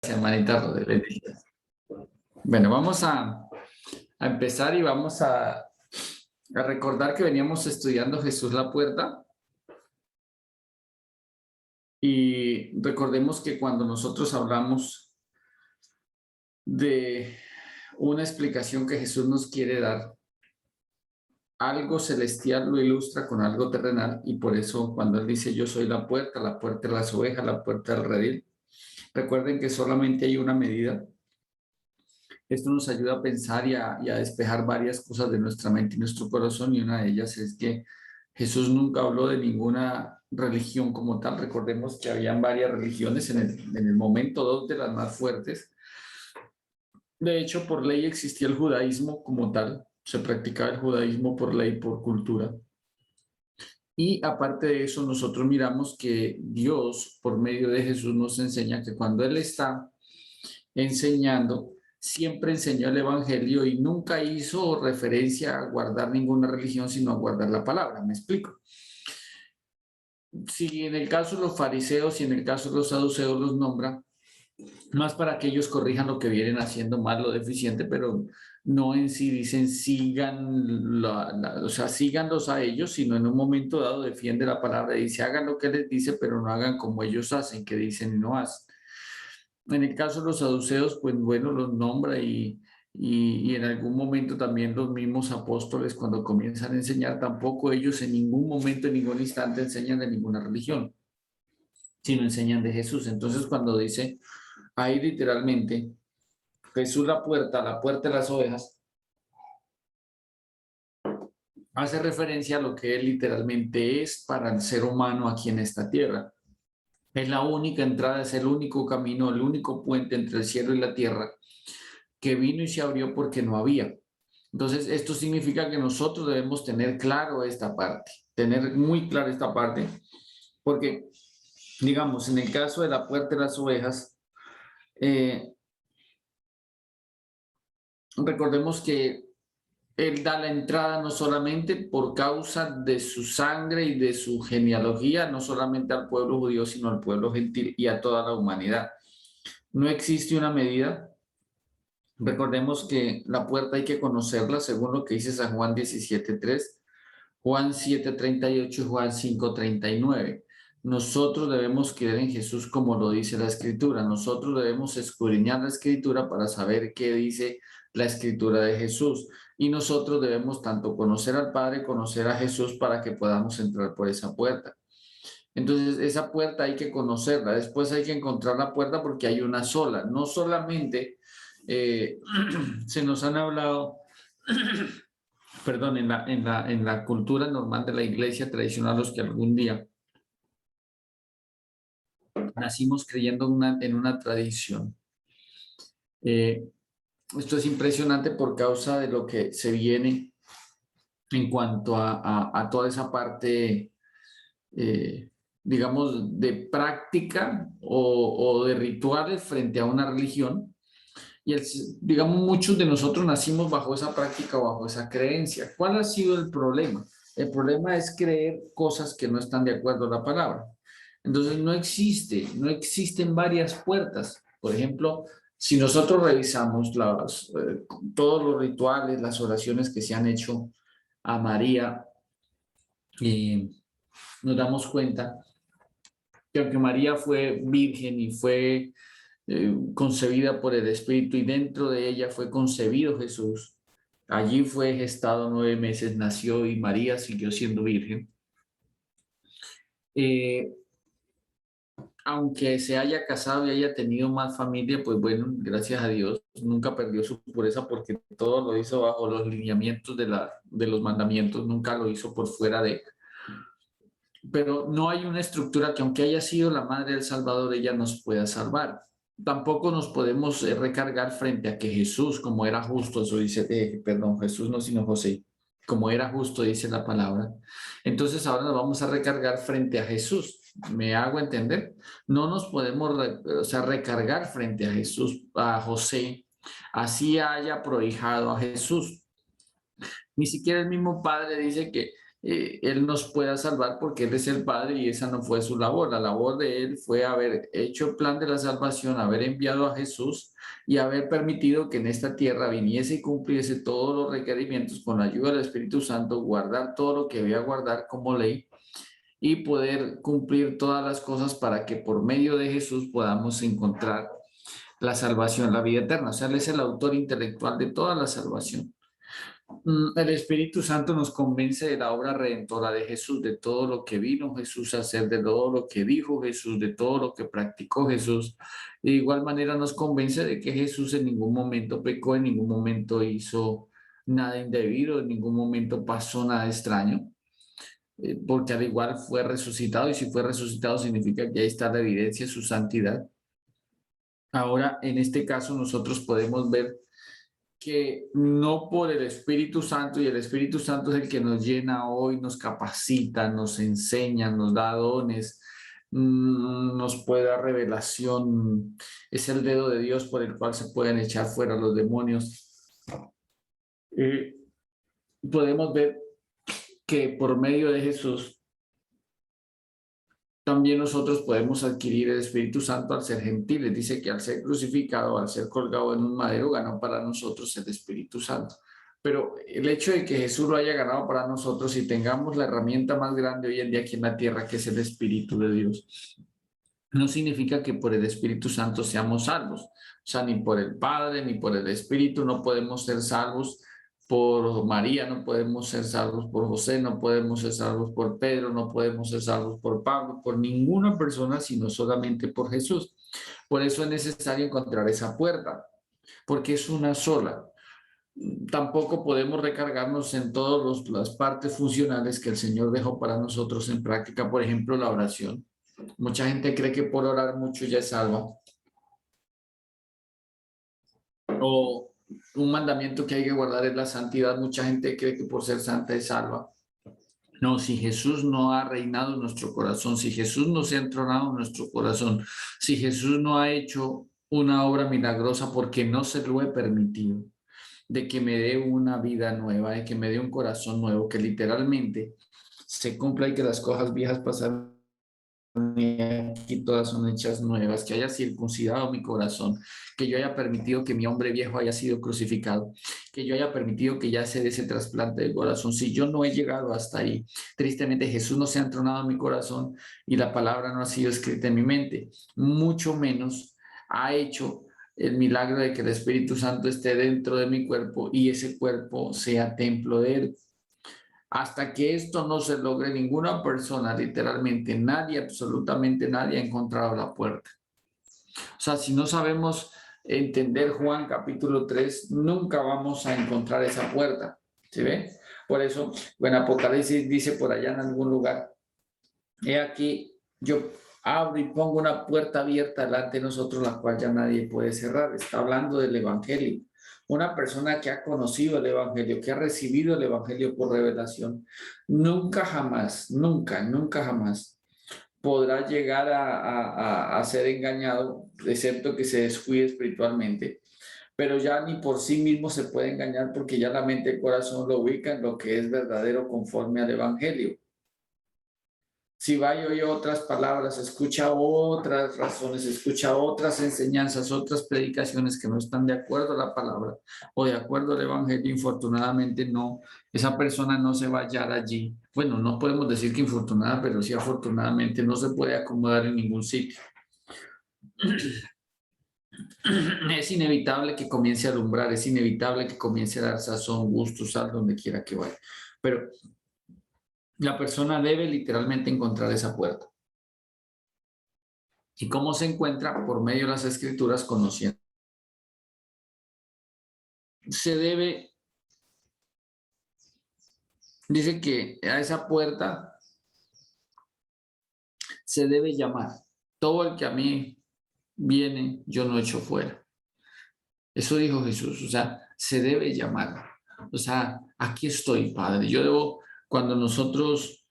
Hermanita Rodríguez. Bueno, vamos a empezar y vamos a recordar que veníamos estudiando Jesús la puerta. Y recordemos que cuando nosotros hablamos de una explicación que Jesús nos quiere dar, algo celestial lo ilustra con algo terrenal, y por eso cuando Él dice yo soy la puerta de las ovejas, la puerta del redil, recuerden que solamente hay una medida. Esto nos ayuda a pensar y a despejar varias cosas de nuestra mente y nuestro corazón, y una de ellas es que Jesús nunca habló de ninguna religión como tal. Recordemos que habían varias religiones en el momento, dos de las más fuertes. De hecho, por ley existía el judaísmo como tal, se practicaba el judaísmo por ley, por cultura. Y aparte de eso, nosotros miramos que Dios, por medio de Jesús, nos enseña que cuando Él está enseñando, siempre enseñó el evangelio y nunca hizo referencia a guardar ninguna religión, sino a guardar la palabra. ¿Me explico? Si en el caso de los fariseos y en el caso de los saduceos los nombra, más para que ellos corrijan lo que vienen haciendo mal, lo deficiente, pero no en sí dicen sigan, o sea, síganlos a ellos, sino en un momento dado defiende la palabra y dice hagan lo que les dice, pero no hagan como ellos hacen, que dicen y no hacen. En el caso de los saduceos, pues bueno, los nombra y en algún momento también los mismos apóstoles cuando comienzan a enseñar, tampoco ellos en ningún momento, en ningún instante enseñan de ninguna religión, sino enseñan de Jesús. Entonces cuando dice ahí literalmente, Jesús la puerta de las ovejas, hace referencia a lo que él literalmente es para el ser humano aquí en esta tierra. Es la única entrada, es el único camino, el único puente entre el cielo y la tierra que vino y se abrió porque no había. Entonces, esto significa que nosotros debemos tener claro esta parte, tener muy clara esta parte, porque, digamos, en el caso de la puerta de las ovejas, recordemos que Él da la entrada no solamente por causa de su sangre y de su genealogía, no solamente al pueblo judío, sino al pueblo gentil y a toda la humanidad. No existe una medida. Recordemos que la puerta hay que conocerla según lo que dice San Juan 17:3, Juan 7:38 y Juan 5:39. Nosotros debemos creer en Jesús como lo dice la Escritura. Nosotros debemos escudriñar la Escritura para saber qué dice la Escritura de Jesús. Y nosotros debemos tanto conocer al Padre, conocer a Jesús para que podamos entrar por esa puerta. Entonces, esa puerta hay que conocerla. Después hay que encontrar la puerta porque hay una sola. No solamente se nos han hablado, perdón, en la cultura normal de la iglesia tradicional, los que algún día nacimos creyendo en una tradición. Esto es impresionante por causa de lo que se viene en cuanto a toda esa parte, digamos, de práctica o de rituales frente a una religión. Y digamos, muchos de nosotros nacimos bajo esa práctica o bajo esa creencia. ¿Cuál ha sido el problema? El problema es creer cosas que no están de acuerdo a la palabra. Entonces no existen varias puertas. Por ejemplo, si nosotros revisamos todos los rituales, las oraciones que se han hecho a María, nos damos cuenta que aunque María fue virgen y fue concebida por el Espíritu y dentro de ella fue concebido Jesús, allí fue gestado 9 meses, nació y María siguió siendo virgen. Aunque se haya casado y haya tenido más familia, pues bueno, gracias a Dios, nunca perdió su pureza porque todo lo hizo bajo los lineamientos de los mandamientos, nunca lo hizo por fuera de. Pero no hay una estructura que aunque haya sido la madre del Salvador, ella nos pueda salvar. Tampoco nos podemos recargar frente a que Jesús, como era justo, eso dice, perdón, Jesús no, sino José, como era justo, dice la palabra. Entonces ahora nos vamos a recargar frente a Jesús. ¿Me hago entender? No nos podemos recargar frente a Jesús, a José, así haya prohijado a Jesús. Ni siquiera el mismo Padre dice que Él nos pueda salvar porque Él es el Padre y esa no fue su labor. La labor de Él fue haber hecho el plan de la salvación, haber enviado a Jesús y haber permitido que en esta tierra viniese y cumpliese todos los requerimientos con la ayuda del Espíritu Santo, guardar todo lo que debía guardar como ley y poder cumplir todas las cosas para que por medio de Jesús podamos encontrar la salvación, la vida eterna. O sea, Él es el autor intelectual de toda la salvación. El Espíritu Santo nos convence de la obra redentora de Jesús, de todo lo que vino Jesús a hacer, de todo lo que dijo Jesús, de todo lo que practicó Jesús. De igual manera nos convence de que Jesús en ningún momento pecó, en ningún momento hizo nada indebido, en ningún momento pasó nada extraño, porque al igual fue resucitado y si fue resucitado significa que ahí está la evidencia de su santidad. Ahora, en este caso, nosotros podemos ver que no por el Espíritu Santo, y el Espíritu Santo es el que nos llena hoy, nos capacita, nos enseña, nos da dones, nos puede dar revelación, es el dedo de Dios por el cual se pueden echar fuera los demonios. Podemos ver que por medio de Jesús también nosotros podemos adquirir el Espíritu Santo al ser gentiles. Dice que al ser crucificado, al ser colgado en un madero, ganó para nosotros el Espíritu Santo. Pero el hecho de que Jesús lo haya ganado para nosotros y tengamos la herramienta más grande hoy en día aquí en la tierra, que es el Espíritu de Dios, no significa que por el Espíritu Santo seamos salvos. O sea, ni por el Padre, ni por el Espíritu no podemos ser salvos. Por María no podemos ser salvos, por José no podemos ser salvos, por Pedro no podemos ser salvos, por Pablo, por ninguna persona, sino solamente por Jesús. Por eso es necesario encontrar esa puerta, porque es una sola. Tampoco podemos recargarnos en todas las partes funcionales que el Señor dejó para nosotros en práctica, por ejemplo, la oración. Mucha gente cree que por orar mucho ya es salva. O un mandamiento que hay que guardar es la santidad. Mucha gente cree que por ser santa es salva. No, si Jesús no ha reinado en nuestro corazón, si Jesús no se ha entronado en nuestro corazón, si Jesús no ha hecho una obra milagrosa porque no se lo he permitido, de que me dé una vida nueva, de que me dé un corazón nuevo, que literalmente se cumpla y que las cosas viejas pasaron y aquí todas son hechas nuevas, que haya circuncidado mi corazón, que yo haya permitido que mi hombre viejo haya sido crucificado, que yo haya permitido que ya se dé ese trasplante de corazón. Si yo no he llegado hasta ahí, tristemente Jesús no se ha entronado en mi corazón y la palabra no ha sido escrita en mi mente, mucho menos ha hecho el milagro de que el Espíritu Santo esté dentro de mi cuerpo y ese cuerpo sea templo de Él. Hasta que esto no se logre, ninguna persona, literalmente nadie, absolutamente nadie ha encontrado la puerta. O sea, si no sabemos entender Juan capítulo 3, nunca vamos a encontrar esa puerta. ¿Sí ve? Por eso, en Apocalipsis dice por allá en algún lugar, he aquí, yo abro y pongo una puerta abierta delante de nosotros, la cual ya nadie puede cerrar. Está hablando del Evangelio. Una persona que ha conocido el Evangelio, que ha recibido el Evangelio por revelación, nunca jamás, nunca jamás podrá llegar a ser engañado, excepto que se descuide espiritualmente. Pero ya ni por sí mismo se puede engañar porque ya la mente y el corazón lo ubican en lo que es verdadero conforme al Evangelio. Si va y oye otras palabras, escucha otras razones, escucha otras enseñanzas, otras predicaciones que no están de acuerdo a la palabra o de acuerdo al Evangelio, infortunadamente no, esa persona no se va a hallar allí. Bueno, no podemos decir que infortunada, pero sí afortunadamente no se puede acomodar en ningún sitio. Es inevitable que comience a alumbrar, es inevitable que comience a dar sazón, gusto, sal, donde quiera que vaya. Pero la persona debe literalmente encontrar esa puerta. ¿Y cómo se encuentra? Por medio de las escrituras, conociendo. Se debe, dice que a esa puerta se debe llamar. Todo el que a mí viene, yo no echo fuera. Eso dijo Jesús, o sea, se debe llamar. O sea, aquí estoy, Padre. Yo debo, cuando nosotros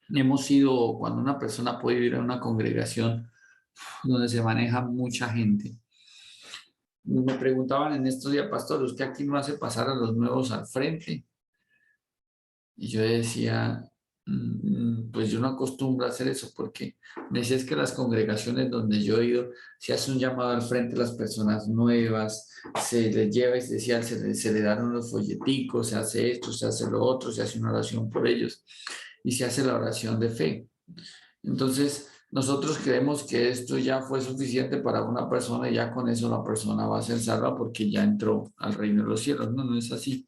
hemos ido, cuando una persona puede ir a una congregación donde se maneja mucha gente, Me preguntaban en estos días, pastor, ¿usted aquí no hace pasar a los nuevos al frente? Y yo decía, pues yo no acostumbro a hacer eso porque me decía es que las congregaciones donde yo he ido, se hace un llamado al frente a las personas nuevas, se les lleva especial, se le dan unos folleticos, se hace esto, se hace lo otro, se hace una oración por ellos y se hace la oración de fe. Entonces, nosotros creemos que esto ya fue suficiente para una persona y ya con eso la persona va a ser salva porque ya entró al reino de los cielos. No, no es así.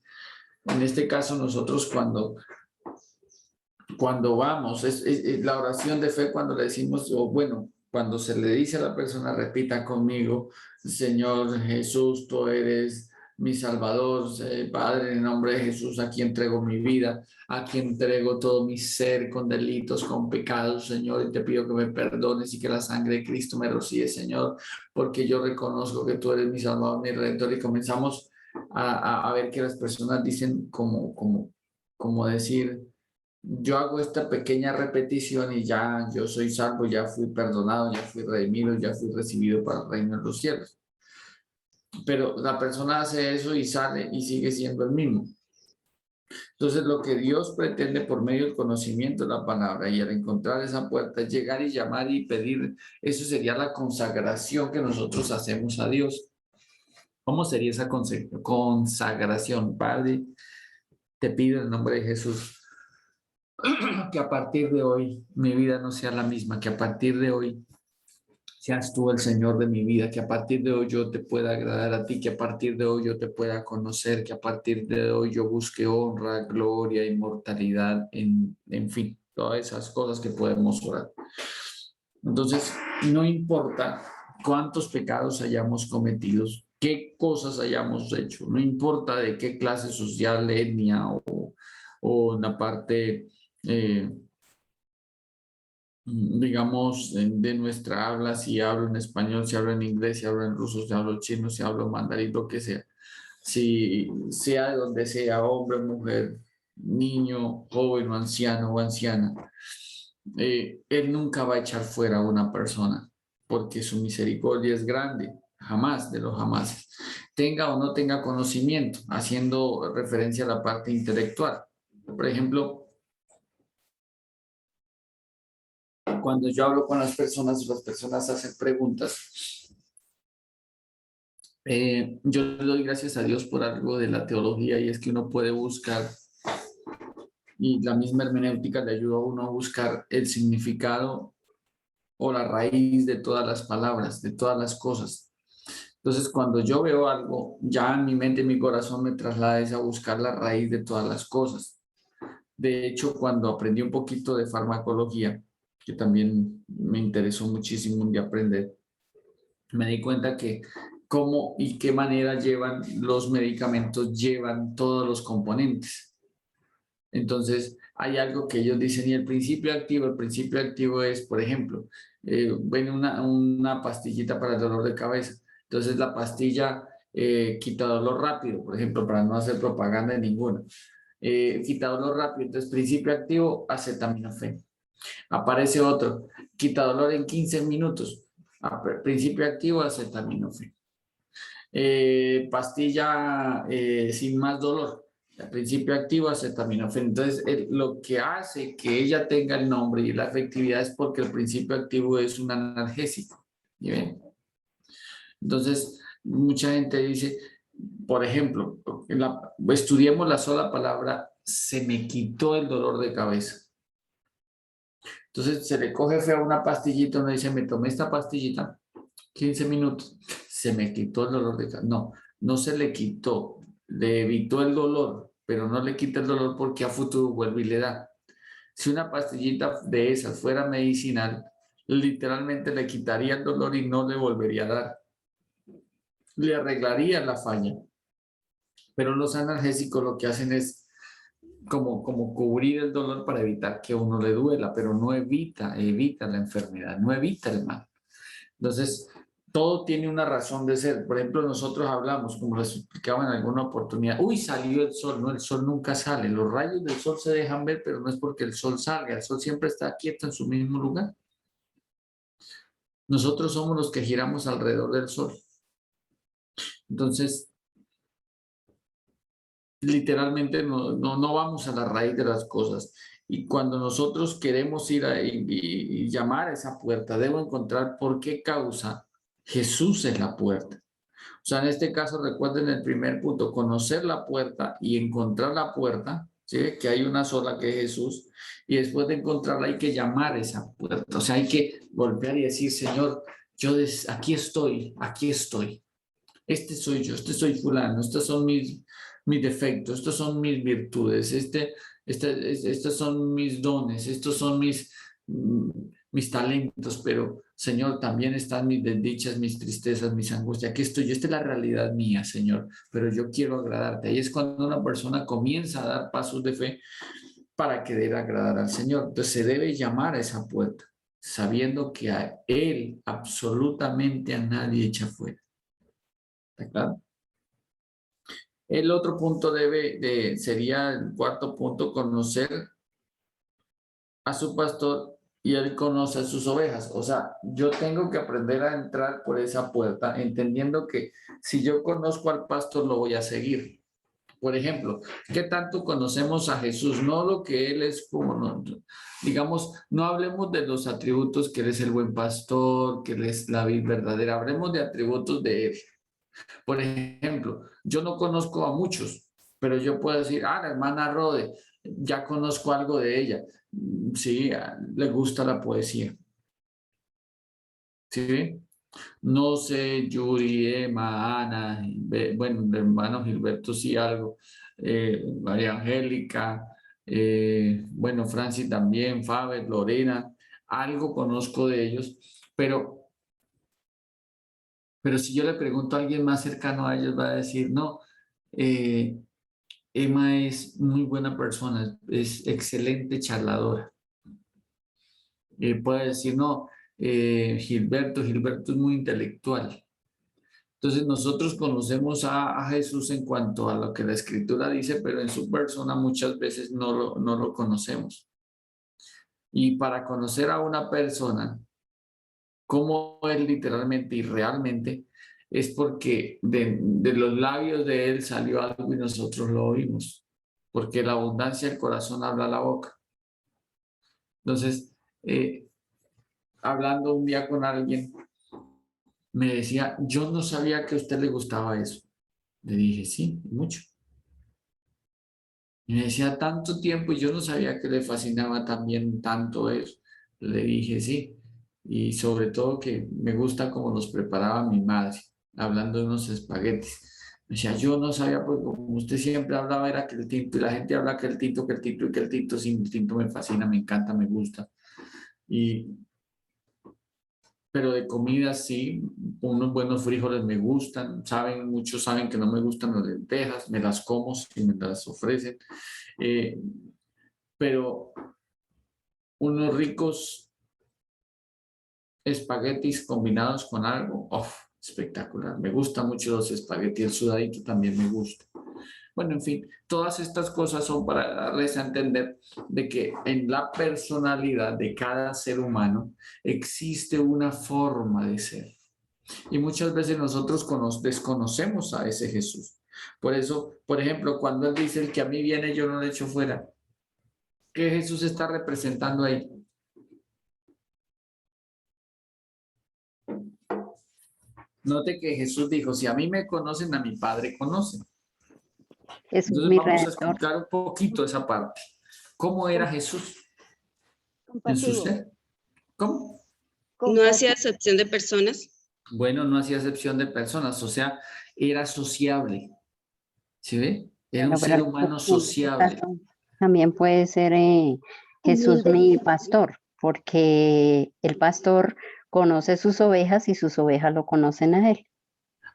En este caso, nosotros cuando vamos, es la oración de fe cuando le decimos, o bueno, cuando se le dice a la persona, repita conmigo, Señor Jesús, tú eres mi Salvador, Padre, en el nombre de Jesús, aquí entrego mi vida, aquí entrego todo mi ser con delitos, con pecados, Señor, y te pido que me perdones y que la sangre de Cristo me rocíe, Señor, porque yo reconozco que tú eres mi Salvador, mi Redentor, y comenzamos a ver que las personas dicen como decir, yo hago esta pequeña repetición y ya yo soy salvo, ya fui perdonado, ya fui redimido, ya fui recibido para el reino de los cielos. Pero la persona hace eso y sale y sigue siendo el mismo. Entonces, lo que Dios pretende por medio del conocimiento de la palabra y al encontrar esa puerta es llegar y llamar y pedir. Eso sería la consagración que nosotros hacemos a Dios. ¿Cómo sería esa consagración? Padre, te pido en el nombre de Jesús que a partir de hoy mi vida no sea la misma, que a partir de hoy seas tú el Señor de mi vida, que a partir de hoy yo te pueda agradar a ti, que a partir de hoy yo te pueda conocer, que a partir de hoy yo busque honra, gloria, inmortalidad, en fin, todas esas cosas que podemos orar. Entonces, no importa cuántos pecados hayamos cometido, qué cosas hayamos hecho, no importa de qué clase social, etnia o una parte digamos, de nuestra habla, si hablo en español, si hablo en inglés, si hablo en ruso, si hablo chino, si hablo mandarín, lo que sea. Si sea de donde sea, hombre, mujer, niño, joven o anciana, Él nunca va a echar fuera a una persona, porque su misericordia es grande, jamás de los jamás. Tenga o no tenga conocimiento, haciendo referencia a la parte intelectual. Por ejemplo, cuando yo hablo con las personas hacen preguntas. Yo le doy gracias a Dios por algo de la teología y es que uno puede buscar, y la misma hermenéutica le ayuda a uno a buscar el significado o la raíz de todas las palabras, de todas las cosas. Entonces, cuando yo veo algo, ya en mi mente y mi corazón me traslada a buscar la raíz de todas las cosas. De hecho, cuando aprendí un poquito de farmacología, que también me interesó muchísimo un día aprender, me di cuenta que cómo y qué manera llevan los medicamentos, llevan todos los componentes. Entonces, hay algo que ellos dicen, y el principio activo es, por ejemplo, ven una pastillita para el dolor de cabeza. Entonces, la pastilla quita dolor rápido, por ejemplo, para no hacer propaganda de ninguna. Quita dolor rápido, entonces principio activo, acetaminofén. Aparece otro, quita dolor en 15 minutos. Principio activo, acetaminofén. Pastilla sin más dolor. El principio activo, acetaminofén. Entonces, lo que hace que ella tenga el nombre y la efectividad es porque el principio activo es un analgésico. ¿Bien? Entonces, mucha gente dice, por ejemplo, estudiemos la sola palabra, se me quitó el dolor de cabeza. Entonces se le coge fea una pastillita, uno dice, me tomé esta pastillita, 15 minutos, se me quitó el dolor de cabeza. No, no se le quitó, le evitó el dolor, pero no le quita el dolor porque a futuro vuelve y le da. Si una pastillita de esas fuera medicinal, literalmente le quitaría el dolor y no le volvería a dar. Le arreglaría la falla. Pero los analgésicos lo que hacen es como cubrir el dolor para evitar que a uno le duela, pero no evita la enfermedad, no evita el mal. Entonces, todo tiene una razón de ser. Por ejemplo, nosotros hablamos, como les explicaba en alguna oportunidad, uy, salió el sol. No, el sol nunca sale. Los rayos del sol se dejan ver, pero no es porque el sol salga. El sol siempre está quieto en su mismo lugar. Nosotros somos los que giramos alrededor del sol. Entonces, literalmente no vamos a la raíz de las cosas. Y cuando nosotros queremos ir y llamar a esa puerta, debo encontrar por qué causa Jesús es la puerta. O sea, en este caso, recuerden el primer punto, conocer la puerta y encontrar la puerta, ¿sí? Que hay una sola que es Jesús, y después de encontrarla hay que llamar a esa puerta. O sea, hay que golpear y decir, Señor, aquí estoy, aquí estoy. Este soy yo, este soy fulano, estos son mis defectos, estos son mis virtudes, estos son mis dones, estos son mis talentos, pero Señor, también están mis desdichas, mis tristezas, mis angustias. Aquí estoy yo, esta es la realidad mía, Señor, pero yo quiero agradarte. Ahí es cuando una persona comienza a dar pasos de fe para querer agradar al Señor. Entonces se debe llamar a esa puerta, sabiendo que a Él absolutamente a nadie echa fuera. ¿Está claro? El otro punto sería el cuarto punto, conocer a su pastor y él conoce a sus ovejas. O sea, yo tengo que aprender a entrar por esa puerta, entendiendo que si yo conozco al pastor, lo voy a seguir. Por ejemplo, ¿qué tanto conocemos a Jesús? No lo que Él es como, digamos, no hablemos de los atributos que Él es el buen pastor, que Él es la vid verdadera, hablemos de atributos de Él. Por ejemplo, yo no conozco a muchos, pero yo puedo decir, la hermana Rode, ya conozco algo de ella. Sí, le gusta la poesía. ¿Sí? No sé, Yuri, Emma, Ana, bueno, el hermano Gilberto sí algo, María Angélica, bueno, Francis también, Faber, Lorena, algo conozco de ellos, pero si yo le pregunto a alguien más cercano a ellos, va a decir, no, eh, Emma es muy buena persona, es excelente charladora. Puede decir, no, Gilberto es muy intelectual. Entonces nosotros conocemos a Jesús en cuanto a lo que la Escritura dice, pero en su persona muchas veces no lo conocemos. Y para conocer a una persona, cómo es literalmente y realmente, es porque de los labios de él salió algo y nosotros lo oímos, porque la abundancia del corazón habla la boca. Entonces, hablando un día con alguien, me decía, yo no sabía que a usted le gustaba eso. Le dije, sí, mucho. Y me decía, tanto tiempo y yo no sabía que le fascinaba también tanto eso. Le dije, sí. Y sobre todo que me gusta como los preparaba mi madre, hablando de unos espaguetis. Me decía, yo no sabía, porque como usted siempre hablaba, era que el tinto, y la gente habla que el tinto, que el tinto, y que el tinto, sí, el tinto me fascina, me encanta, me gusta. Pero de comida sí, unos buenos frijoles me gustan, muchos saben que no me gustan las lentejas, me las como si me las ofrecen, eh, pero unos ricos espaguetis combinados con algo, espectacular, me gusta mucho los espaguetis, el sudadito también me gusta. Bueno, en fin, todas estas cosas son para darles a entender de que en la personalidad de cada ser humano existe una forma de ser. Y muchas veces nosotros desconocemos a ese Jesús. Por eso, por ejemplo, cuando él dice, el que a mí viene, yo no le echo fuera. ¿Qué Jesús está representando ahí? Note que Jesús dijo, si a mí me conocen, a mi Padre conocen. Jesús, Entonces mi vamos a Redentor. explicar un poquito esa parte. ¿Cómo era Jesús en su Compasivo. ser? ¿Cómo? No hacía acepción de personas. Bueno, no hacía excepción de personas, o sea, era sociable. ¿Sí ve? Era un Bueno, pero ser humano en este sociable. caso también puede ser Jesús mi pastor, porque el pastor conoce sus ovejas y sus ovejas lo conocen a él.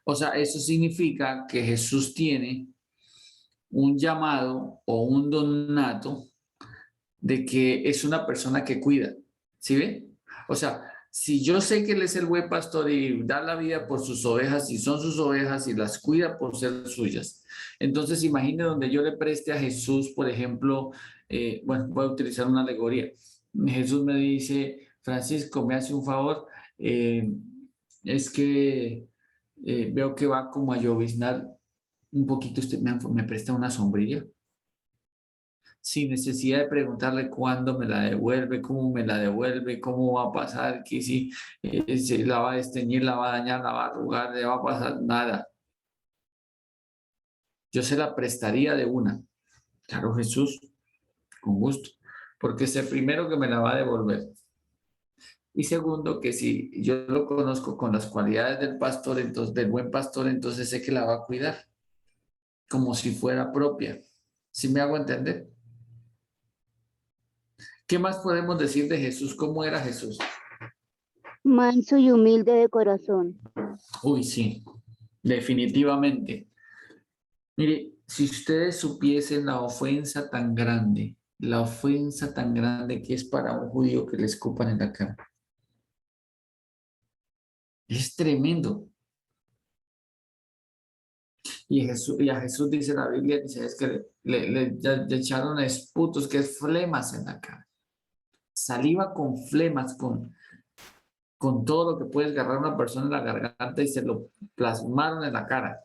O sea, eso significa que Jesús tiene un llamado o un don nato de que es una persona que cuida. ¿Sí ve? O sea, si yo sé que Él es el buen pastor y da la vida por sus ovejas y son sus ovejas y las cuida por ser suyas, entonces imagine donde yo le preste a Jesús, por ejemplo, bueno, voy a utilizar una alegoría. Jesús me dice, Francisco, me hace un favor, es que veo que va como a lloviznar un poquito, usted me presta una sombrilla. Sin necesidad de preguntarle cuándo me la devuelve, cómo me la devuelve, cómo va a pasar, que si se la va a desteñir, la va a dañar, la va a arrugar, le va a pasar nada. Yo se la prestaría de una. Claro, Jesús, con gusto, porque es el primero que me la va a devolver. Y segundo, que si yo lo conozco con las cualidades del pastor, entonces, del buen pastor, entonces sé que la va a cuidar, como si fuera propia. ¿Sí me hago entender? ¿Qué más podemos decir de Jesús? ¿Cómo era Jesús? Manso y humilde de corazón. Uy, sí, definitivamente. Mire, si ustedes supiesen la ofensa tan grande que es para un judío que le escupan en la cara. Es tremendo. Y a Jesús dice la Biblia, dice, es que le echaron esputos, que es flemas en la cara. Saliva con flemas, con todo lo que puede agarrar a una persona en la garganta y se lo plasmaron en la cara,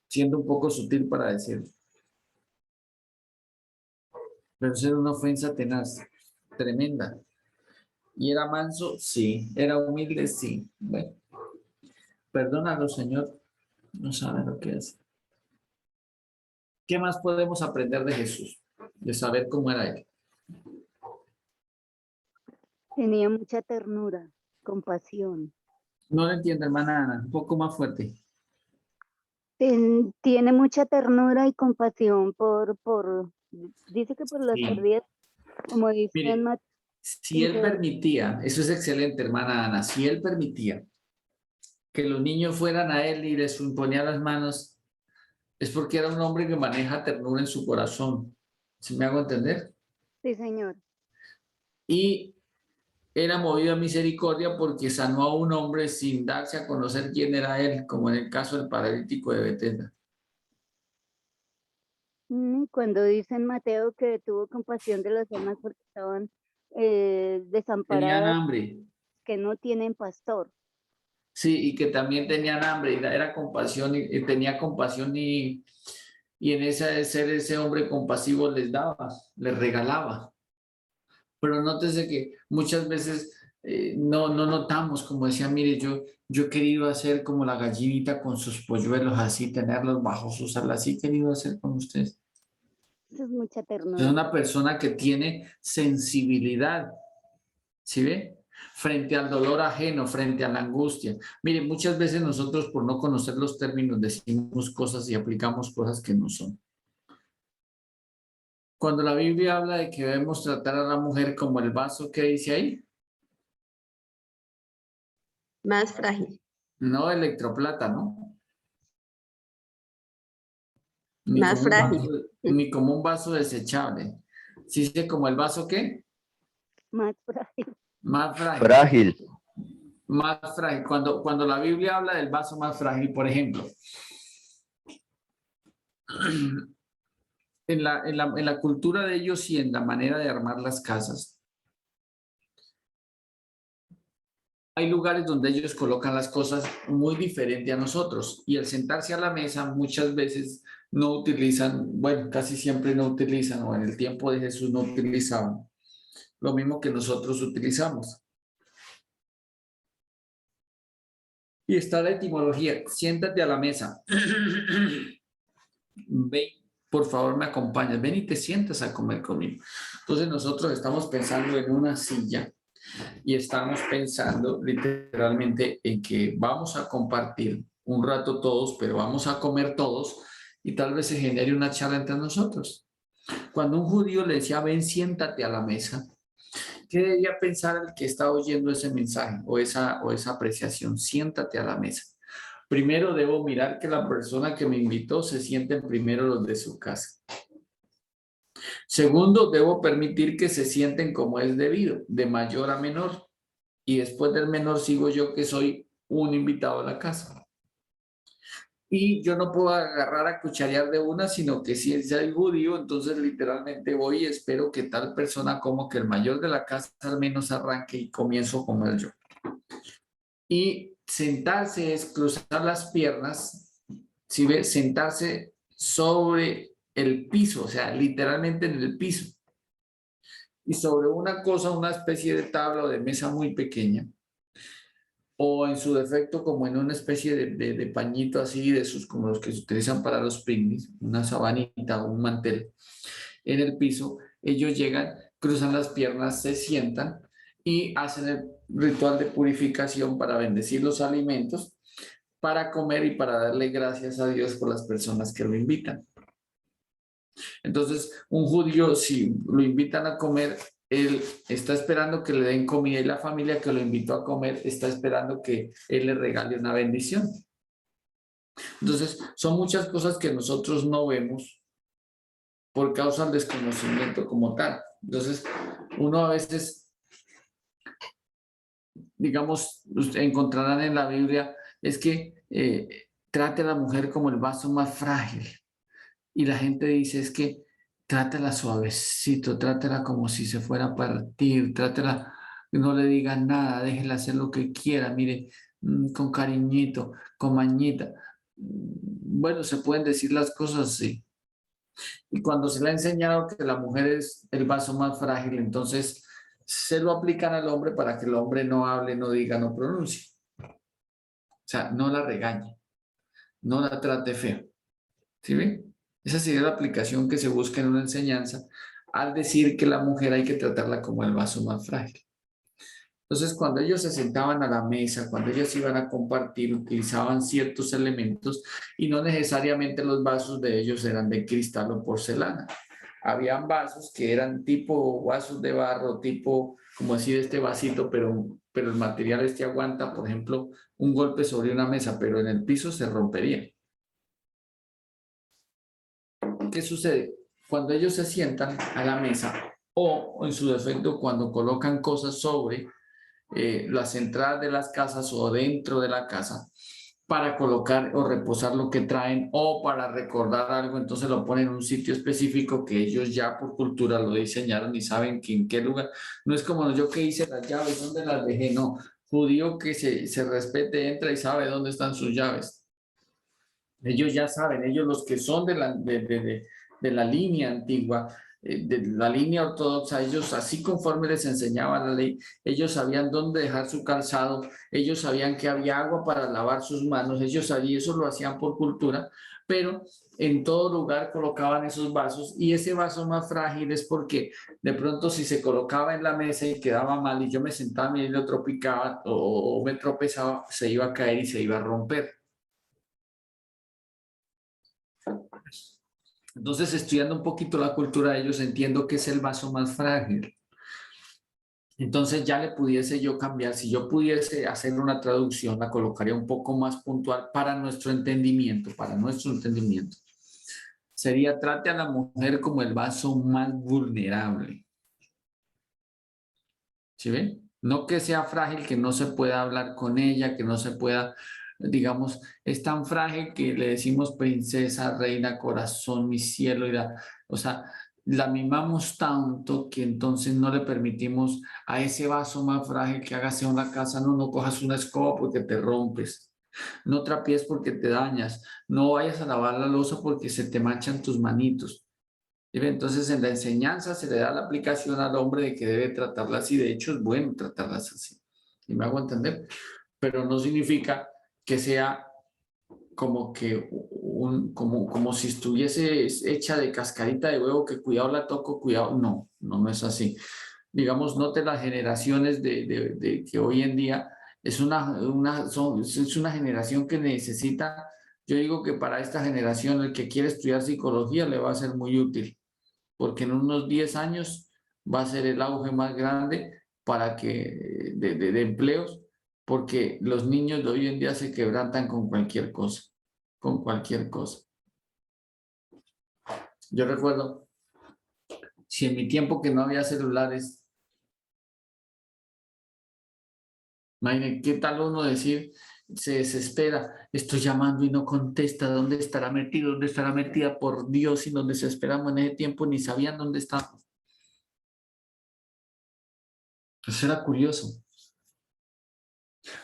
siendo un poco sutil para decirlo. Pero eso era una ofensa tenaz, tremenda. ¿Y era manso? Sí. ¿Era humilde? Sí. Bueno, perdónalo, Señor, no sabe lo que hace. ¿Qué más podemos aprender de Jesús? De saber cómo era él. Tenía mucha ternura, compasión. No lo entiendo, hermana Ana, un poco más fuerte. Tiene mucha ternura y compasión dice que por las Sí. pérdidas, como dice Mire, en si él permitía, eso es excelente, hermana Ana, si él permitía que los niños fueran a él y les imponía las manos, es porque era un hombre que maneja ternura en su corazón. ¿Sí me hago entender? Sí, señor. Y era movido a misericordia porque sanó a un hombre sin darse a conocer quién era él, como en el caso del paralítico de Betesda. Cuando dice en Mateo que tuvo compasión de las almas porque estaban Tenían desamparadas, hambre, que no tienen pastor. sí, y que también tenían hambre, y era compasión, y tenía compasión, y en ese ser ese hombre compasivo les daba, les regalaba. Pero nótese que muchas veces no notamos, como decía, mire, yo he querido hacer como la gallinita con sus polluelos, así, tenerlos bajo sus alas, así he querido hacer con ustedes. Eso es mucha Es ternura. una persona que tiene sensibilidad, ¿sí ve? Frente al dolor ajeno, frente a la angustia. Mire, muchas veces nosotros por no conocer los términos decimos cosas y aplicamos cosas que no son. Cuando la Biblia habla de que debemos tratar a la mujer como el vaso, ¿qué dice ahí? Más frágil. No electroplata, ¿no? Ni Más como un frágil. vaso, ni como un vaso desechable. ¿Sí dice como el vaso qué? Más frágil. Más frágil. Frágil. Más frágil. Cuando la Biblia habla del vaso más frágil, por ejemplo, en la cultura de ellos y en la manera de armar las casas, hay lugares donde ellos colocan las cosas muy diferente a nosotros y al sentarse a la mesa muchas veces no utilizan, bueno, casi siempre no utilizan, o en el tiempo de Jesús no utilizaban lo mismo que nosotros utilizamos. Y está la etimología, siéntate a la mesa. Ven, por favor me acompañas, ven y te sientas a comer conmigo. Entonces nosotros estamos pensando en una silla y estamos pensando literalmente en que vamos a compartir un rato todos, pero vamos a comer todos y tal vez se genere una charla entre nosotros. Cuando un judío le decía, ven, siéntate a la mesa, ¿qué debería pensar el que está oyendo ese mensaje o esa apreciación? Siéntate a la mesa. Primero debo mirar que la persona que me invitó se sienten primero los de su casa. Segundo, debo permitir que se sienten como es debido, de mayor a menor. Y después del menor sigo yo que soy un invitado a la casa. Y yo no puedo agarrar a cucharear de una, sino que si es el judío, entonces literalmente voy y espero que tal persona como que el mayor de la casa al menos arranque y comienzo a comer yo. Y sentarse es cruzar las piernas, ¿sí ve? Sentarse sobre el piso, o sea, literalmente en el piso. Y sobre una cosa, una especie de tabla o de mesa muy pequeña, o en su defecto como en una especie de pañito así, de esos como los que se utilizan para los picnics, una sabanita o un mantel en el piso, ellos llegan, cruzan las piernas, se sientan y hacen el ritual de purificación para bendecir los alimentos, para comer y para darle gracias a Dios por las personas que lo invitan. Entonces, un judío, si lo invitan a comer, él está esperando que le den comida y la familia que lo invitó a comer está esperando que él le regale una bendición. Entonces, son muchas cosas que nosotros no vemos por causa del desconocimiento como tal. Entonces, uno a veces, digamos, encontrarán en la Biblia, es que trate a la mujer como el vaso más frágil. Y la gente dice, es que trátela suavecito, trátela como si se fuera a partir, trátela, no le diga nada, déjela hacer lo que quiera, mire, con cariñito, con mañita. Bueno, se pueden decir las cosas así. Y cuando se le ha enseñado que la mujer es el vaso más frágil, entonces se lo aplican al hombre para que el hombre no hable, no diga, no pronuncie. O sea, no la regañe, no la trate feo. ¿Sí ven? Esa sería la aplicación que se busca en una enseñanza al decir que la mujer hay que tratarla como el vaso más frágil. Entonces, cuando ellos se sentaban a la mesa, cuando ellos iban a compartir, utilizaban ciertos elementos y no necesariamente los vasos de ellos eran de cristal o porcelana. Habían vasos que eran tipo vasos de barro, tipo, como decir, este vasito, pero el material este aguanta, por ejemplo, un golpe sobre una mesa, pero en el piso se rompería. ¿Qué sucede? Cuando ellos se sientan a la mesa o en su defecto cuando colocan cosas sobre las entradas de las casas o dentro de la casa para colocar o reposar lo que traen o para recordar algo, entonces lo ponen en un sitio específico que ellos ya por cultura lo diseñaron y saben que en qué lugar. No es como yo que hice las llaves, ¿dónde las dejé? No, judío que se respete, entra y sabe dónde están sus llaves. Ellos ya saben, ellos los que son de la línea antigua, de la línea ortodoxa, ellos así conforme les enseñaba la ley, ellos sabían dónde dejar su calzado, ellos sabían que había agua para lavar sus manos, ellos sabían, eso lo hacían por cultura, pero en todo lugar colocaban esos vasos y ese vaso más frágil es porque de pronto si se colocaba en la mesa y quedaba mal y yo me sentaba y lo tropicaba o me tropezaba, se iba a caer y se iba a romper. Entonces, estudiando un poquito la cultura de ellos, entiendo que es el vaso más frágil. Entonces, ya le pudiese yo cambiar, si yo pudiese hacer una traducción, la colocaría un poco más puntual para nuestro entendimiento, Sería, trate a la mujer como el vaso más vulnerable. ¿Sí ven? No que sea frágil, que no se pueda hablar con ella, que no se pueda... digamos, es tan frágil que le decimos princesa, reina, corazón, mi cielo, o sea, la mimamos tanto que entonces no le permitimos a ese vaso más frágil que hágase una casa, no cojas una escoba porque te rompes, no trapies porque te dañas, no vayas a lavar la loza porque se te manchan tus manitos. Entonces en la enseñanza se le da la aplicación al hombre de que debe tratarla así, de hecho es bueno tratarlas así, y me hago entender, pero no significa que sea como que como si estuviese hecha de cascarita de huevo, que cuidado la toco, cuidado, no es así. Digamos, note las generaciones de que hoy en día es es una generación que necesita, yo digo que para esta generación el que quiere estudiar psicología le va a ser muy útil, porque en unos 10 años va a ser el auge más grande para que de empleos, porque los niños de hoy en día se quebrantan con cualquier cosa, Yo recuerdo, si en mi tiempo que no había celulares, imagínate, ¿qué tal uno decir, se desespera, estoy llamando y no contesta, ¿dónde estará metido? ¿Dónde estará metida? Por Dios, y nos desesperamos en ese tiempo, ni sabían dónde estábamos. Eso era curioso.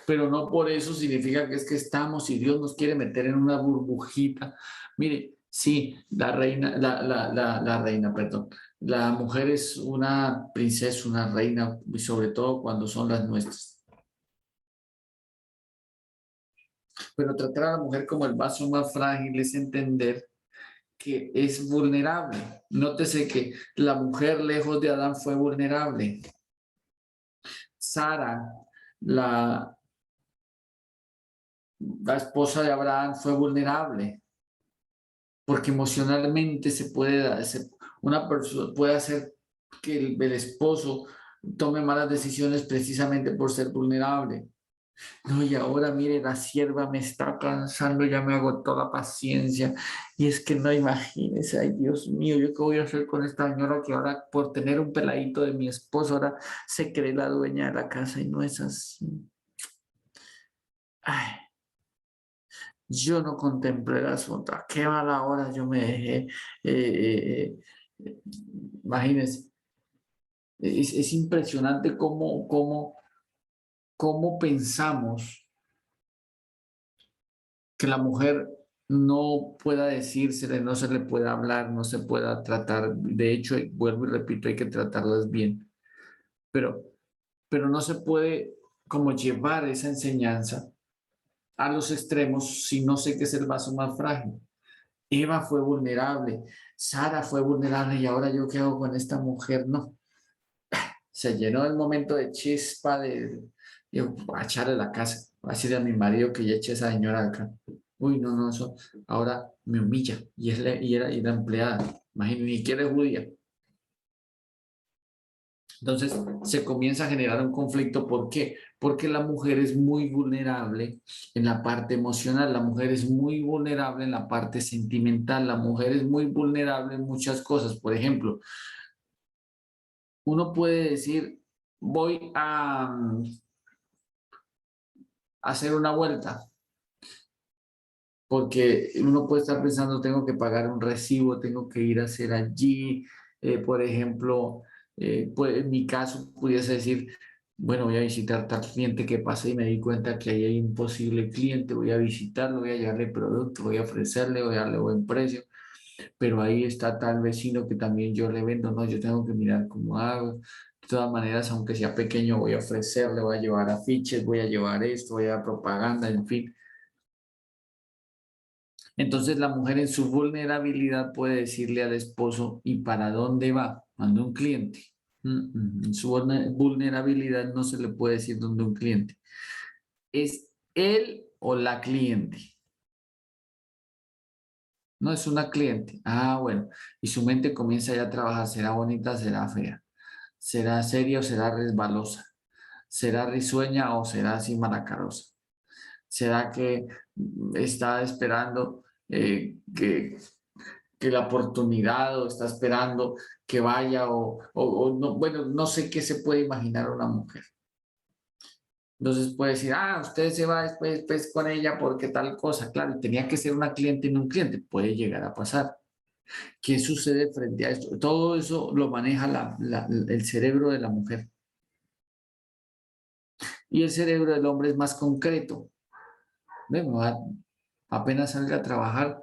Pero no por eso significa que es que estamos y Dios nos quiere meter en una burbujita. Mire, sí, la reina, perdón. La mujer es una princesa, una reina, y sobre todo cuando son las nuestras. Pero tratar a la mujer como el vaso más frágil es entender que es vulnerable. Nótese que la mujer lejos de Adán fue vulnerable. Sara, la esposa de Abraham, fue vulnerable. Porque emocionalmente una persona puede hacer que el esposo tome malas decisiones precisamente por ser vulnerable. No, y ahora mire, la sierva me está cansando, ya me agotó la paciencia. Y es que no imagínese, ay Dios mío, ¿yo qué voy a hacer con esta señora que ahora por tener un peladito de mi esposo ahora se cree la dueña de la casa y no es así? Ay, yo no contemplé el asunto. ¿A qué mala hora yo me dejé? Imagínense, es impresionante cómo pensamos que la mujer no pueda decírsele, no se le pueda hablar, no se pueda tratar. De hecho, vuelvo y repito, hay que tratarlas bien. Pero, pero no se puede como llevar esa enseñanza a los extremos si no sé qué es el vaso más frágil. Eva fue vulnerable, Sara fue vulnerable y ahora yo qué hago con esta mujer, no. Se llenó el momento de chispa digo, voy a echarle la casa, voy a decirle a mi marido que ya eche a esa señora acá. Uy, no, no, eso ahora me humilla y la empleada, imagínate, ni siquiera es judía. Entonces se comienza a generar un conflicto. ¿Por qué? Porque la mujer es muy vulnerable en la parte emocional, la mujer es muy vulnerable en la parte sentimental, la mujer es muy vulnerable en muchas cosas. Por ejemplo, uno puede decir, voy a hacer una vuelta, porque uno puede estar pensando, tengo que pagar un recibo, tengo que ir a hacer allí, por ejemplo, pues en mi caso pudiese decir, bueno, voy a visitar tal cliente que pasé y me di cuenta que ahí hay un posible cliente, voy a visitarlo, voy a llevarle producto, voy a ofrecerle, voy a darle buen precio, pero ahí está tal vecino que también yo le vendo, no, yo tengo que mirar cómo hago. De todas maneras, aunque sea pequeño, voy a ofrecerle, voy a llevar afiches, voy a llevar esto, voy a dar propaganda, en fin. Entonces la mujer en su vulnerabilidad puede decirle al esposo, ¿y para dónde va? Manda un cliente. En su vulnerabilidad no se le puede decir dónde un cliente. ¿Es él o la cliente? No es una cliente. Ah, bueno. Y su mente comienza ya a trabajar. ¿Será bonita? ¿Será fea? ¿Será seria o será resbalosa? ¿Será risueña o será así malacarosa? ¿Será que está esperando que la oportunidad o está esperando que vaya o no? Bueno, no sé qué se puede imaginar una mujer. Entonces puede decir, usted se va después con ella porque tal cosa. Claro, tenía que ser una cliente y no un cliente. Puede llegar a pasar. ¿Qué sucede frente a esto? Todo eso lo maneja el cerebro de la mujer. Y el cerebro del hombre es más concreto. Apenas salga a trabajar,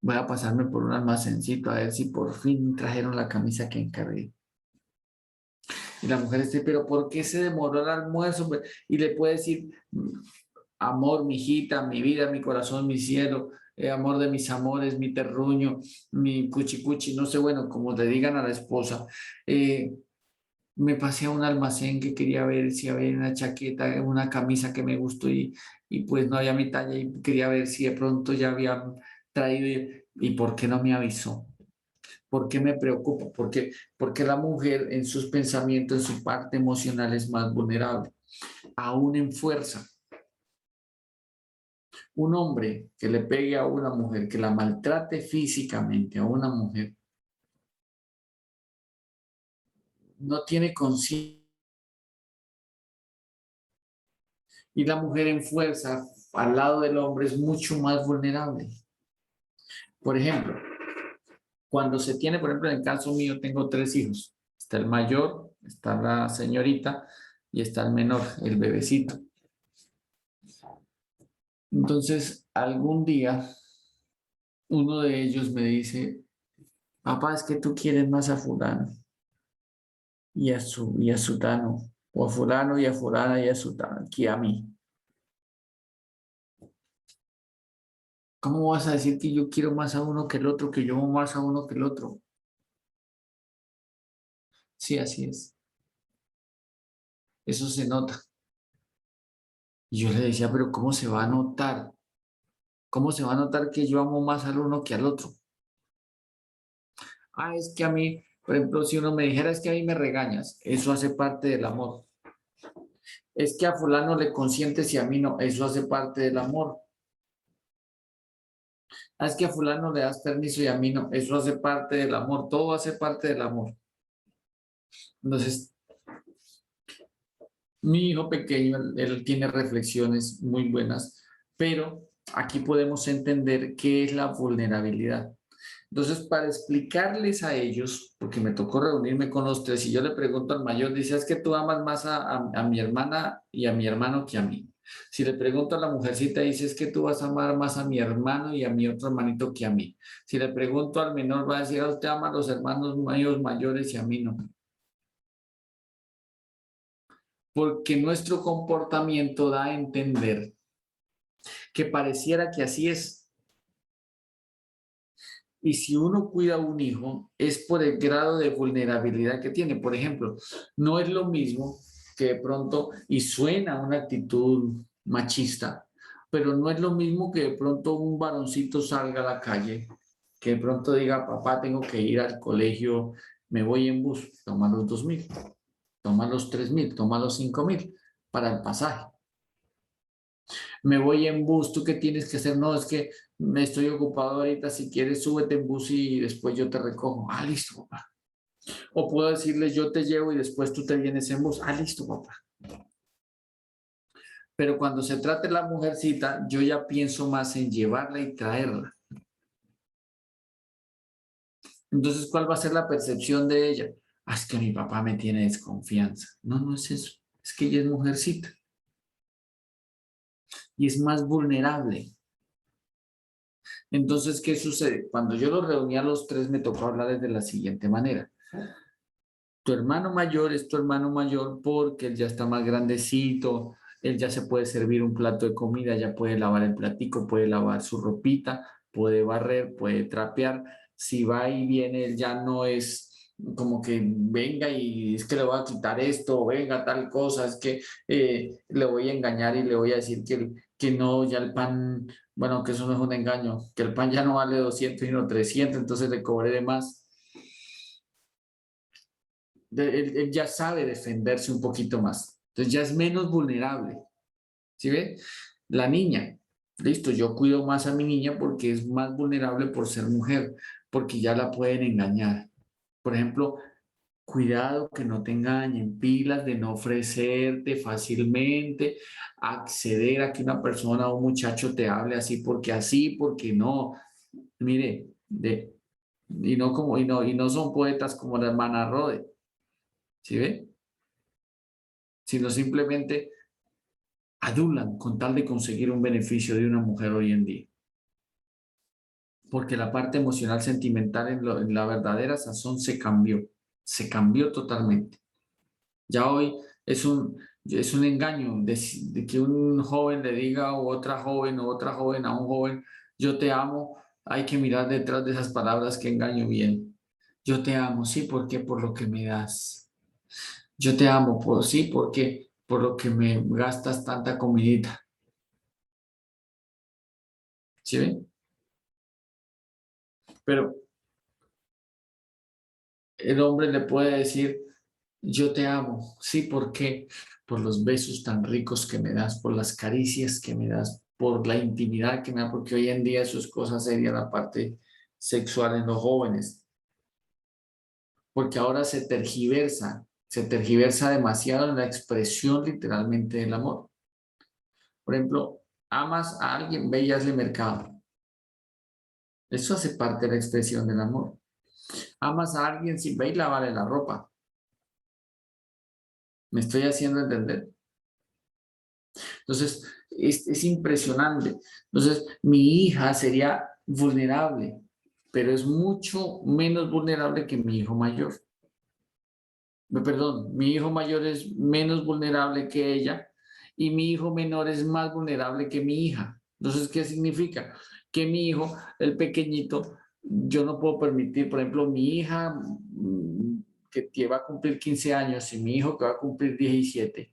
voy a pasarme por un almacencito a ver si por fin trajeron la camisa que encargué. Y la mujer dice, pero ¿por qué se demoró el almuerzo? Y le puede decir, amor, mi hijita, mi vida, mi corazón, mi cielo, amor de mis amores, mi terruño, mi cuchicuchi, no sé, bueno, como le digan a la esposa. Me pasé a un almacén que quería ver si había una chaqueta, una camisa que me gustó y pues no había mi talla y quería ver si de pronto ya habían traído y ¿por qué no me avisó? ¿Por qué me preocupa? Porque la mujer en sus pensamientos, en su parte emocional es más vulnerable, aún en fuerza. Un hombre que le pegue a una mujer, que la maltrate físicamente a una mujer, no tiene conciencia. Y la mujer en fuerza al lado del hombre es mucho más vulnerable. Por ejemplo, cuando se tiene, por ejemplo, en el caso mío, tengo 3 hijos. Está el mayor, está la señorita y está el menor, el bebecito. Entonces, algún día, uno de ellos me dice, papá, es que tú quieres más a fulano y a sutano, o a fulano y a fulana y a sutano, que a mí. ¿Cómo vas a decir que yo quiero más a uno que el otro, que yo amo más a uno que el otro? Sí, así es. Eso se nota. Y yo le decía, pero ¿cómo se va a notar? ¿Cómo se va a notar que yo amo más al uno que al otro? Ah, es que a mí, por ejemplo, si uno me dijera, es que a mí me regañas, eso hace parte del amor. Es que a fulano le consientes y a mí no, eso hace parte del amor. Ah, es que a fulano le das permiso y a mí no, eso hace parte del amor, todo hace parte del amor. Entonces, mi hijo pequeño, él tiene reflexiones muy buenas, pero aquí podemos entender qué es la vulnerabilidad. Entonces, para explicarles a ellos, porque me tocó reunirme con los tres y yo le pregunto al mayor, dice, es que tú amas más a mi hermana y a mi hermano que a mí. Si le pregunto a la mujercita, dice, es que tú vas a amar más a mi hermano y a mi otro hermanito que a mí. Si le pregunto al menor, va a decir, usted ama a los hermanos míos mayores y a mí no. Porque nuestro comportamiento da a entender que pareciera que así es. Y si uno cuida a un hijo, es por el grado de vulnerabilidad que tiene. Por ejemplo, no es lo mismo que de pronto, y suena una actitud machista, pero no es lo mismo que de pronto un varoncito salga a la calle, que de pronto diga, papá, tengo que ir al colegio, me voy en bus, toma los 2.000, toma los 3.000, toma los 5.000 para el pasaje. Me voy en bus, ¿tú qué tienes que hacer? No, es que me estoy ocupado ahorita, si quieres súbete en bus y después yo te recojo. Ah, listo, papá. O puedo decirle, yo te llevo y después tú te vienes en bus. Ah, listo, papá. Pero cuando se trate la mujercita, yo ya pienso más en llevarla y traerla. Entonces, ¿cuál va a ser la percepción de ella? Ah, es que mi papá me tiene desconfianza. No, no es eso. Es que ella es mujercita. Y es más vulnerable. Entonces, ¿qué sucede? Cuando yo los reuní a los tres, me tocó hablarles de la siguiente manera. Tu hermano mayor es tu hermano mayor porque él ya está más grandecito, él ya se puede servir un plato de comida, ya puede lavar el platico, puede lavar su ropita, puede barrer, puede trapear. Si va y viene, él ya no es como que venga y es que le voy a quitar esto, venga tal cosa, es que le voy a engañar y le voy a decir que no, ya el pan, bueno, que eso no es un engaño, que el pan ya no vale 200 sino 300, entonces le cobraré más. Él ya sabe defenderse un poquito más. Entonces ya es menos vulnerable. ¿Sí ve? La niña, listo, yo cuido más a mi niña porque es más vulnerable por ser mujer, porque ya la pueden engañar. Por ejemplo, cuidado que no te engañen, pilas de no ofrecerte fácilmente, acceder a que una persona o un muchacho te hable así, porque no. Mire, y no son poetas como la hermana Rode. ¿Sí ve? Sino simplemente adulan con tal de conseguir un beneficio de una mujer hoy en día. Porque la parte emocional sentimental en la verdadera sazón se cambió totalmente. Ya hoy es un engaño de que un joven le diga a otra joven a un joven, yo te amo, hay que mirar detrás de esas palabras que engaño bien. Yo te amo, sí, ¿por qué? Por lo que me das. Yo te amo, sí, porque por lo que me gastas tanta comidita. ¿Sí ven? Pero el hombre le puede decir, yo te amo. Sí, ¿por qué? Por los besos tan ricos que me das, por las caricias que me das, por la intimidad que me das, porque hoy en día eso es cosa seria la parte sexual en los jóvenes, porque ahora se tergiversa demasiado en la expresión literalmente del amor. Por ejemplo, amas a alguien, ve y hazle mercado. Eso hace parte de la expresión del amor. Amas a alguien, sí, ve y lávale la ropa. ¿Me estoy haciendo entender? Entonces, es impresionante. Entonces, mi hija sería vulnerable, pero es mucho menos vulnerable que mi hijo mayor. Perdón, mi hijo mayor es menos vulnerable que ella y mi hijo menor es más vulnerable que mi hija. Entonces, ¿qué significa? Que mi hijo, el pequeñito, yo no puedo permitir, por ejemplo, mi hija que va a cumplir 15 años y mi hijo que va a cumplir 17,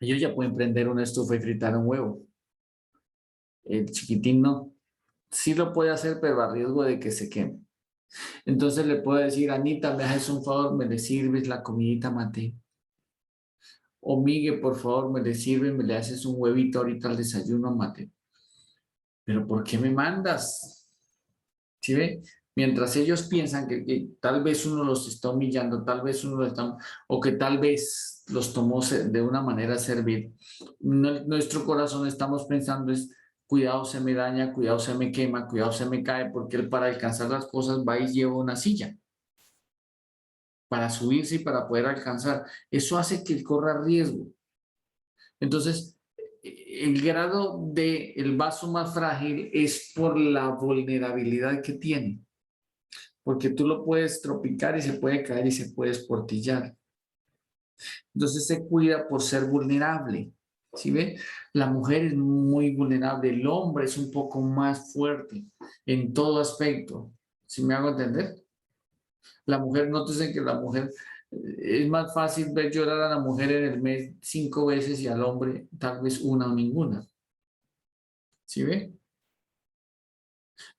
ellos ya pueden prender una estufa y fritar un huevo. El chiquitín no. Sí lo puede hacer, pero a riesgo de que se queme. Entonces le puedo decir, Anita, me haces un favor, me le sirves la comidita mate. O Miguel, por favor, me le sirves, me le haces un huevito ahorita al desayuno mate. Pero ¿por qué me mandas? ¿Sí ve? Mientras ellos piensan que tal vez uno los está humillando, tal vez uno los está, o que tal vez los tomó de una manera servil, nuestro corazón estamos pensando es, cuidado se me daña, cuidado se me quema, cuidado se me cae, porque él para alcanzar las cosas va y lleva una silla para subirse y para poder alcanzar. Eso hace que él corra riesgo. Entonces, el grado del vaso más frágil es por la vulnerabilidad que tiene. Porque tú lo puedes tropicar y se puede caer y se puede esportillar. Entonces se cuida por ser vulnerable. ¿Sí ve? La mujer es muy vulnerable, el hombre es un poco más fuerte en todo aspecto. ¿Sí me hago entender? La mujer, nótese que la mujer, es más fácil ver llorar a la mujer en el mes 5 veces y al hombre tal vez una o ninguna. ¿Sí ve?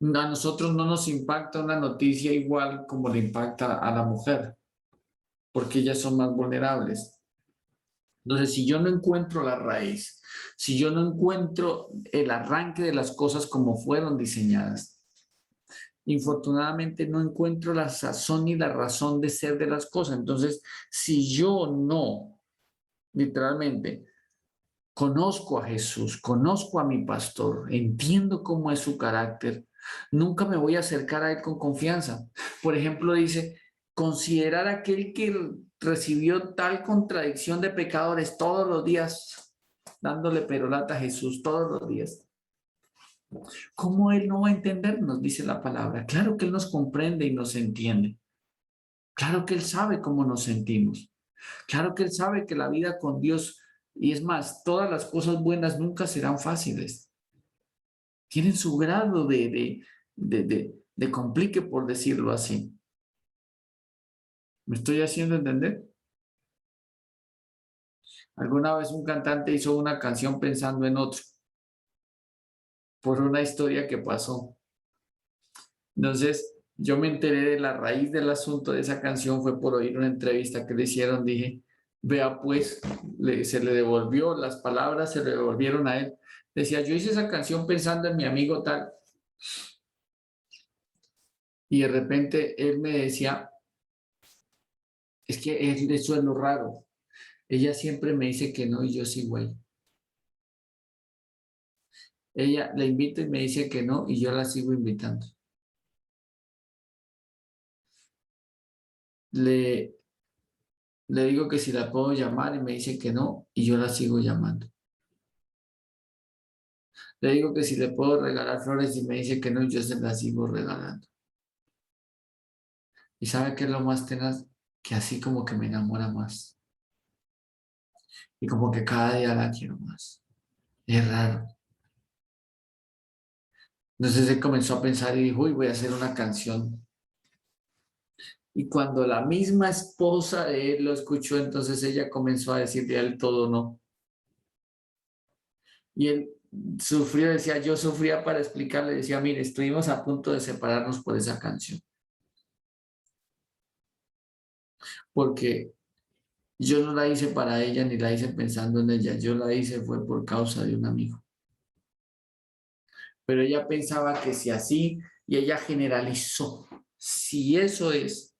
A nosotros no nos impacta una noticia igual como le impacta a la mujer, porque ellas son más vulnerables. Entonces, si yo no encuentro la raíz, si yo no encuentro el arranque de las cosas como fueron diseñadas, infortunadamente no encuentro la sazón y la razón de ser de las cosas. Entonces, si yo no, literalmente, conozco a Jesús, conozco a mi pastor, entiendo cómo es su carácter, nunca me voy a acercar a él con confianza. Por ejemplo, dice, considerar aquel que recibió tal contradicción de pecadores todos los días, dándole perolata a Jesús todos los días. ¿Cómo él no va a entendernos? Dice la palabra. Claro que él nos comprende y nos entiende. Claro que él sabe cómo nos sentimos. Claro que él sabe que la vida con Dios, y es más, todas las cosas buenas nunca serán fáciles. Tienen su grado de complique, por decirlo así. ¿Me estoy haciendo entender? Alguna vez un cantante hizo una canción pensando en otro, por una historia que pasó. Entonces, yo me enteré de la raíz del asunto de esa canción, fue por oír una entrevista que le hicieron, dije, vea pues, se le devolvió, las palabras se le devolvieron a él. Decía, yo hice esa canción pensando en mi amigo tal. Y de repente él me decía, es que eso es lo raro. Ella siempre me dice que no y yo sigo ahí. Ella la invita y me dice que no y yo la sigo invitando. Le digo que si la puedo llamar y me dice que no y yo la sigo llamando. Le digo que si le puedo regalar flores y me dice que no y yo se las sigo regalando. ¿Y sabe qué es lo más tenaz? Que así como que me enamora más. Y como que cada día la quiero más. Es raro. Entonces él comenzó a pensar y dijo, uy, voy a hacer una canción. Y cuando la misma esposa de él lo escuchó, entonces ella comenzó a decirle a él todo no. Y él sufrió, decía, yo sufría para explicarle, decía, mire, estuvimos a punto de separarnos por esa canción. Porque yo no la hice para ella ni la hice pensando en ella, yo la hice fue por causa de un amigo. Pero ella pensaba que si así, y ella generalizó, si eso es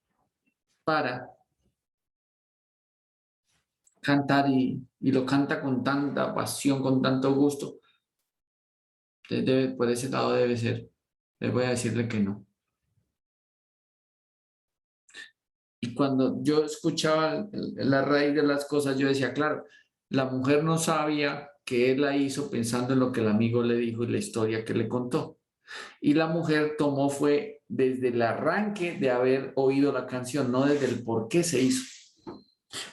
para cantar y lo canta con tanta pasión, con tanto gusto, por ese lado debe ser. Les voy a decirle que no. Y cuando yo escuchaba la raíz de las cosas, yo decía, claro, La mujer no sabía que él la hizo pensando en lo que el amigo le dijo y la historia que le contó. Y la mujer tomó fue desde el arranque de haber oído la canción, no desde el por qué se hizo.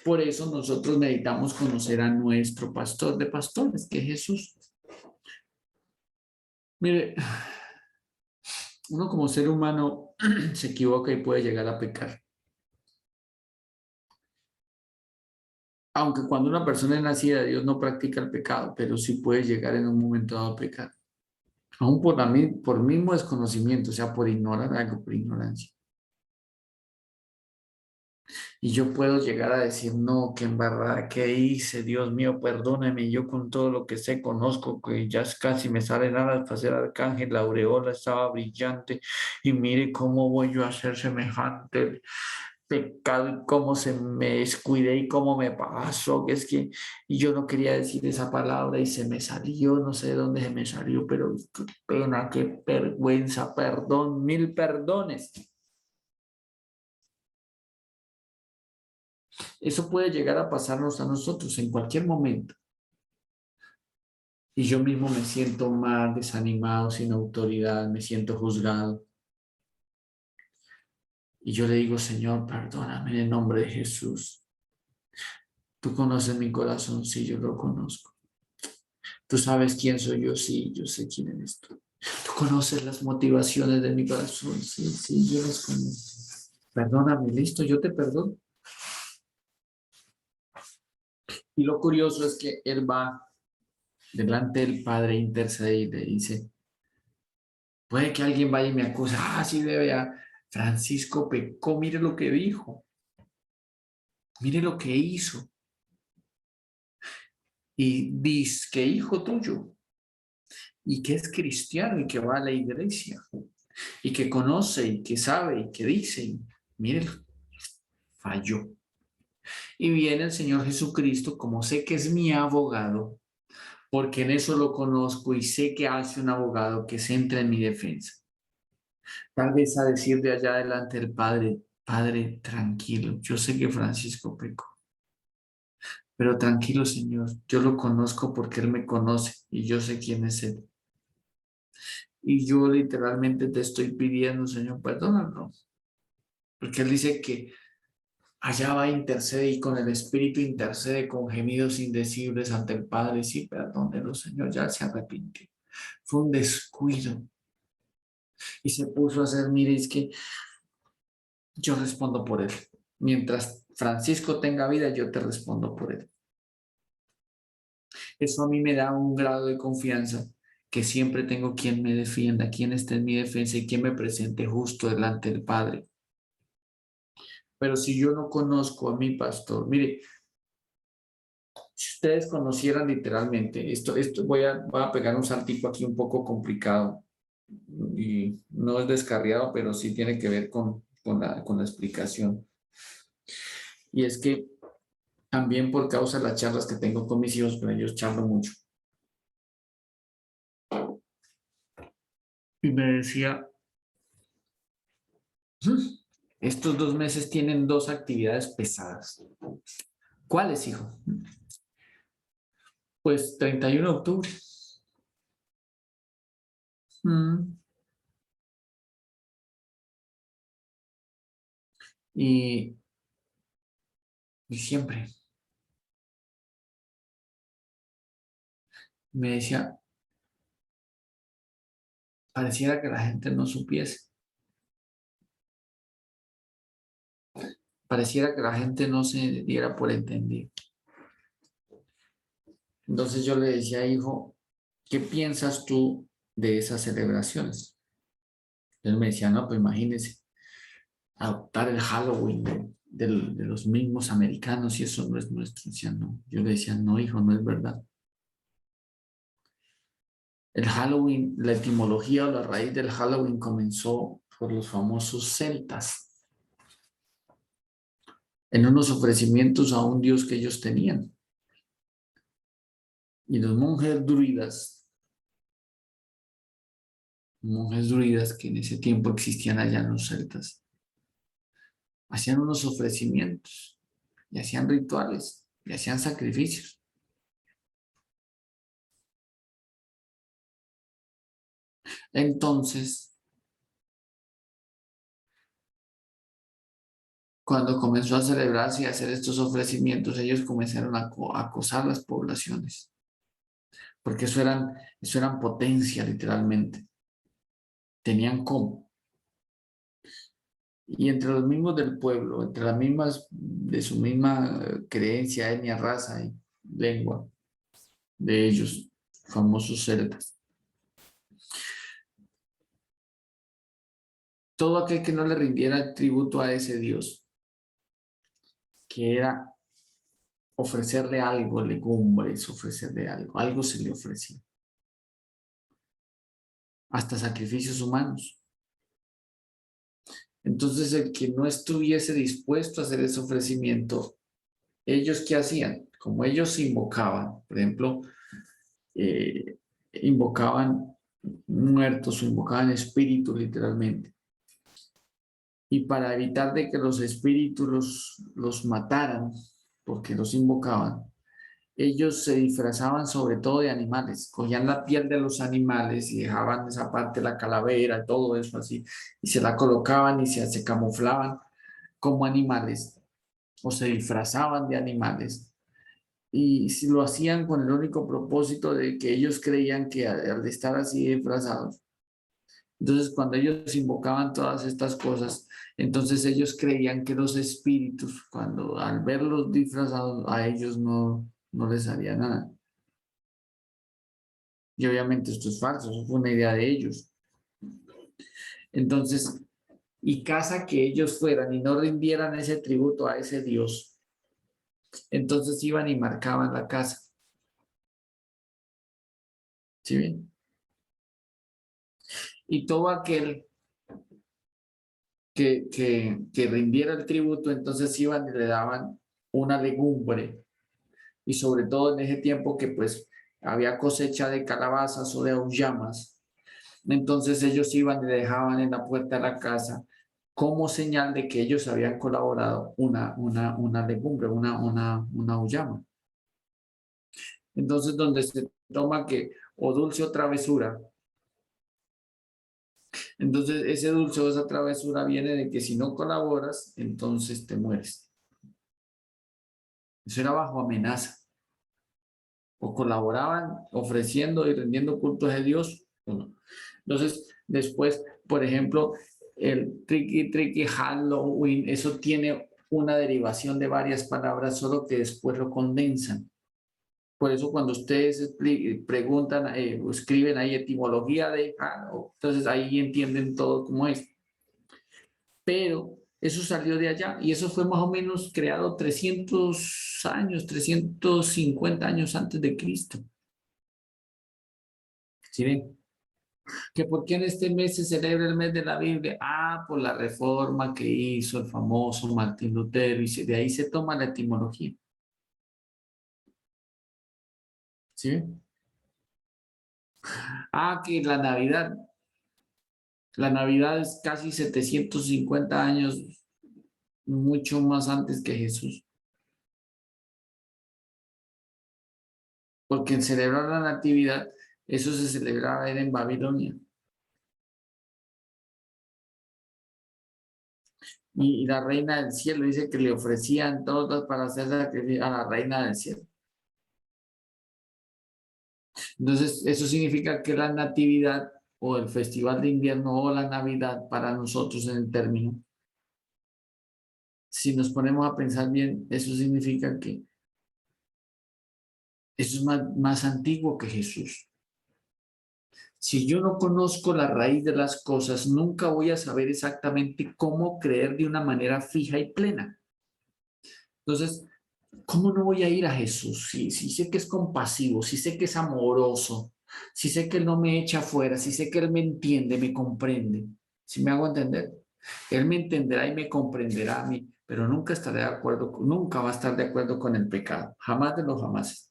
Por eso nosotros necesitamos conocer a nuestro pastor de pastores, que es Jesús. Mire, uno como ser humano se equivoca y puede llegar a pecar. Aunque cuando una persona es nacida de Dios no practica el pecado, pero sí puede llegar en un momento dado a pecar. Aún por mismo desconocimiento, o sea, por ignorar algo, por ignorancia. Y yo puedo llegar a decir, no, qué embarrada, ¿qué hice? Dios mío, perdóneme, yo con todo lo que sé, conozco que ya casi me salen alas para ser arcángel, la aureola estaba brillante, y mire cómo voy yo a hacer semejante pecado y cómo se me descuidé y cómo me pasó, que es que y yo no quería decir esa palabra y se me salió, no sé de dónde se me salió, pero qué pena, qué vergüenza, perdón, mil perdones. Eso puede llegar a pasarnos a nosotros en cualquier momento. Y yo mismo me siento mal, desanimado, sin autoridad, me siento juzgado. Y yo le digo, Señor, perdóname en el nombre de Jesús. Tú conoces mi corazón, sí, yo lo conozco. Tú sabes quién soy yo, sí, yo sé quién eres tú. Tú conoces las motivaciones de mi corazón, sí, sí, yo las conozco. Perdóname, listo, yo te perdono. Y lo curioso es que él va delante del Padre, intercede y le dice, puede que alguien vaya y me acuse, sí, vea, Francisco pecó, mire lo que dijo, mire lo que hizo. Y dice que hijo tuyo, y que es cristiano y que va a la iglesia, y que conoce y que sabe y que dice, mire, falló. Y viene el Señor Jesucristo, como sé que es mi abogado, porque en eso lo conozco y sé que hace un abogado que se entra en mi defensa. Tal vez a decir de allá adelante el Padre, Padre, tranquilo, yo sé que Francisco pecó, pero tranquilo, Señor, yo lo conozco porque Él me conoce y yo sé quién es Él. Y yo literalmente te estoy pidiendo, Señor, perdónalo, porque Él dice que allá va a interceder y con el Espíritu intercede con gemidos indecibles ante el Padre. Sí, perdónelo, Señor, ya se arrepintió. Fue un descuido. Y se puso a hacer, mire, es que yo respondo por él. Mientras Francisco tenga vida, yo te respondo por él. Eso a mí me da un grado de confianza que siempre tengo quien me defienda, quien esté en mi defensa y quien me presente justo delante del Padre. Pero si yo no conozco a mi pastor, mire, si ustedes conocieran literalmente, esto voy a pegar un saltico aquí un poco complicado y no es descarriado, pero sí tiene que ver con la explicación. Y es que también por causa de las charlas que tengo con mis hijos, con ellos charlo mucho. Y me decía, estos 2 meses tienen 2 actividades pesadas. ¿Cuáles, hijo? Pues 31 de octubre. Y diciembre. Me decía, pareciera que la gente no supiese. Pareciera que la gente no se diera por entendido. Entonces yo le decía, hijo, ¿qué piensas tú de esas celebraciones? Él me decía, no, pues imagínese, adoptar el Halloween de los mismos americanos y eso no es nuestro. Decía, no. Yo le decía, no, hijo, no es verdad. El Halloween, la etimología o la raíz del Halloween comenzó por los famosos celtas, en unos ofrecimientos a un dios que ellos tenían. Y los monjes druidas que en ese tiempo existían allá en los celtas, hacían unos ofrecimientos y hacían rituales y hacían sacrificios. Entonces, cuando comenzó a celebrarse y a hacer estos ofrecimientos, ellos comenzaron a acosar las poblaciones, porque eso eran potencia literalmente. Tenían cómo. Y entre los mismos del pueblo, entre las mismas, de su misma creencia, etnia, raza y lengua, de ellos, famosos celtas. Todo aquel que no le rindiera tributo a ese Dios, que era ofrecerle algo, legumbres, ofrecerle algo se le ofrecía. Hasta sacrificios humanos. Entonces, el que no estuviese dispuesto a hacer ese ofrecimiento, ¿ellos qué hacían? Como ellos invocaban, por ejemplo, invocaban muertos o invocaban espíritus literalmente. Y para evitar de que los espíritus los mataran, porque los invocaban, ellos se disfrazaban sobre todo de animales, cogían la piel de los animales y dejaban esa parte, la calavera, todo eso así, y se la colocaban y se camuflaban como animales, o se disfrazaban de animales. Y si lo hacían con el único propósito de que ellos creían que al estar así disfrazados, entonces cuando ellos invocaban todas estas cosas, entonces ellos creían que los espíritus, cuando al verlos disfrazados, a ellos no les haría nada. Y obviamente esto es falso, eso fue una idea de ellos. Entonces, y casa que ellos fueran y no rindieran ese tributo a ese Dios, entonces iban y marcaban la casa. ¿Sí ven? Y todo aquel que rindiera el tributo, entonces iban y le daban una legumbre. Y sobre todo en ese tiempo que pues había cosecha de calabazas o de auyamas, entonces ellos iban y le dejaban en la puerta de la casa como señal de que ellos habían colaborado una legumbre, una auyama. Entonces, donde se toma que o dulce o travesura, entonces ese dulce o esa travesura viene de que si no colaboras, entonces te mueres. Eso era bajo amenaza. O colaboraban ofreciendo y rendiendo cultos a Dios, o no. Entonces, después, por ejemplo, el tricky, Halloween, eso tiene una derivación de varias palabras, solo que después lo condensan. Por eso cuando ustedes preguntan o escriben ahí etimología de Halloween, entonces ahí entienden todo cómo es. Pero eso salió de allá y eso fue más o menos creado 300 años, 350 años antes de Cristo. ¿Sí ven? ¿Que por qué en este mes se celebra el mes de la Biblia? Ah, por la reforma que hizo el famoso Martín Lutero y de ahí se toma la etimología. ¿Sí ven? Ah, que la Navidad es casi 750 años, mucho más antes que Jesús. Porque en celebrar la Natividad, eso se celebraba en Babilonia. Y la reina del cielo dice que le ofrecían todas para hacer sacrificio a la reina del cielo. Entonces, eso significa que la Natividad o el Festival de Invierno o la Navidad para nosotros en el término, si nos ponemos a pensar bien, eso significa que eso es más antiguo que Jesús. Si yo no conozco la raíz de las cosas, nunca voy a saber exactamente cómo creer de una manera fija y plena. Entonces, ¿cómo no voy a ir a Jesús? Si sé que es compasivo, si sé que es amoroso, si sé que Él no me echa afuera, si sé que Él me entiende, me comprende. ¿Sí me hago entender? Él me entenderá y me comprenderá a mí, pero nunca estaré de acuerdo, nunca va a estar de acuerdo con el pecado. Jamás de los jamás.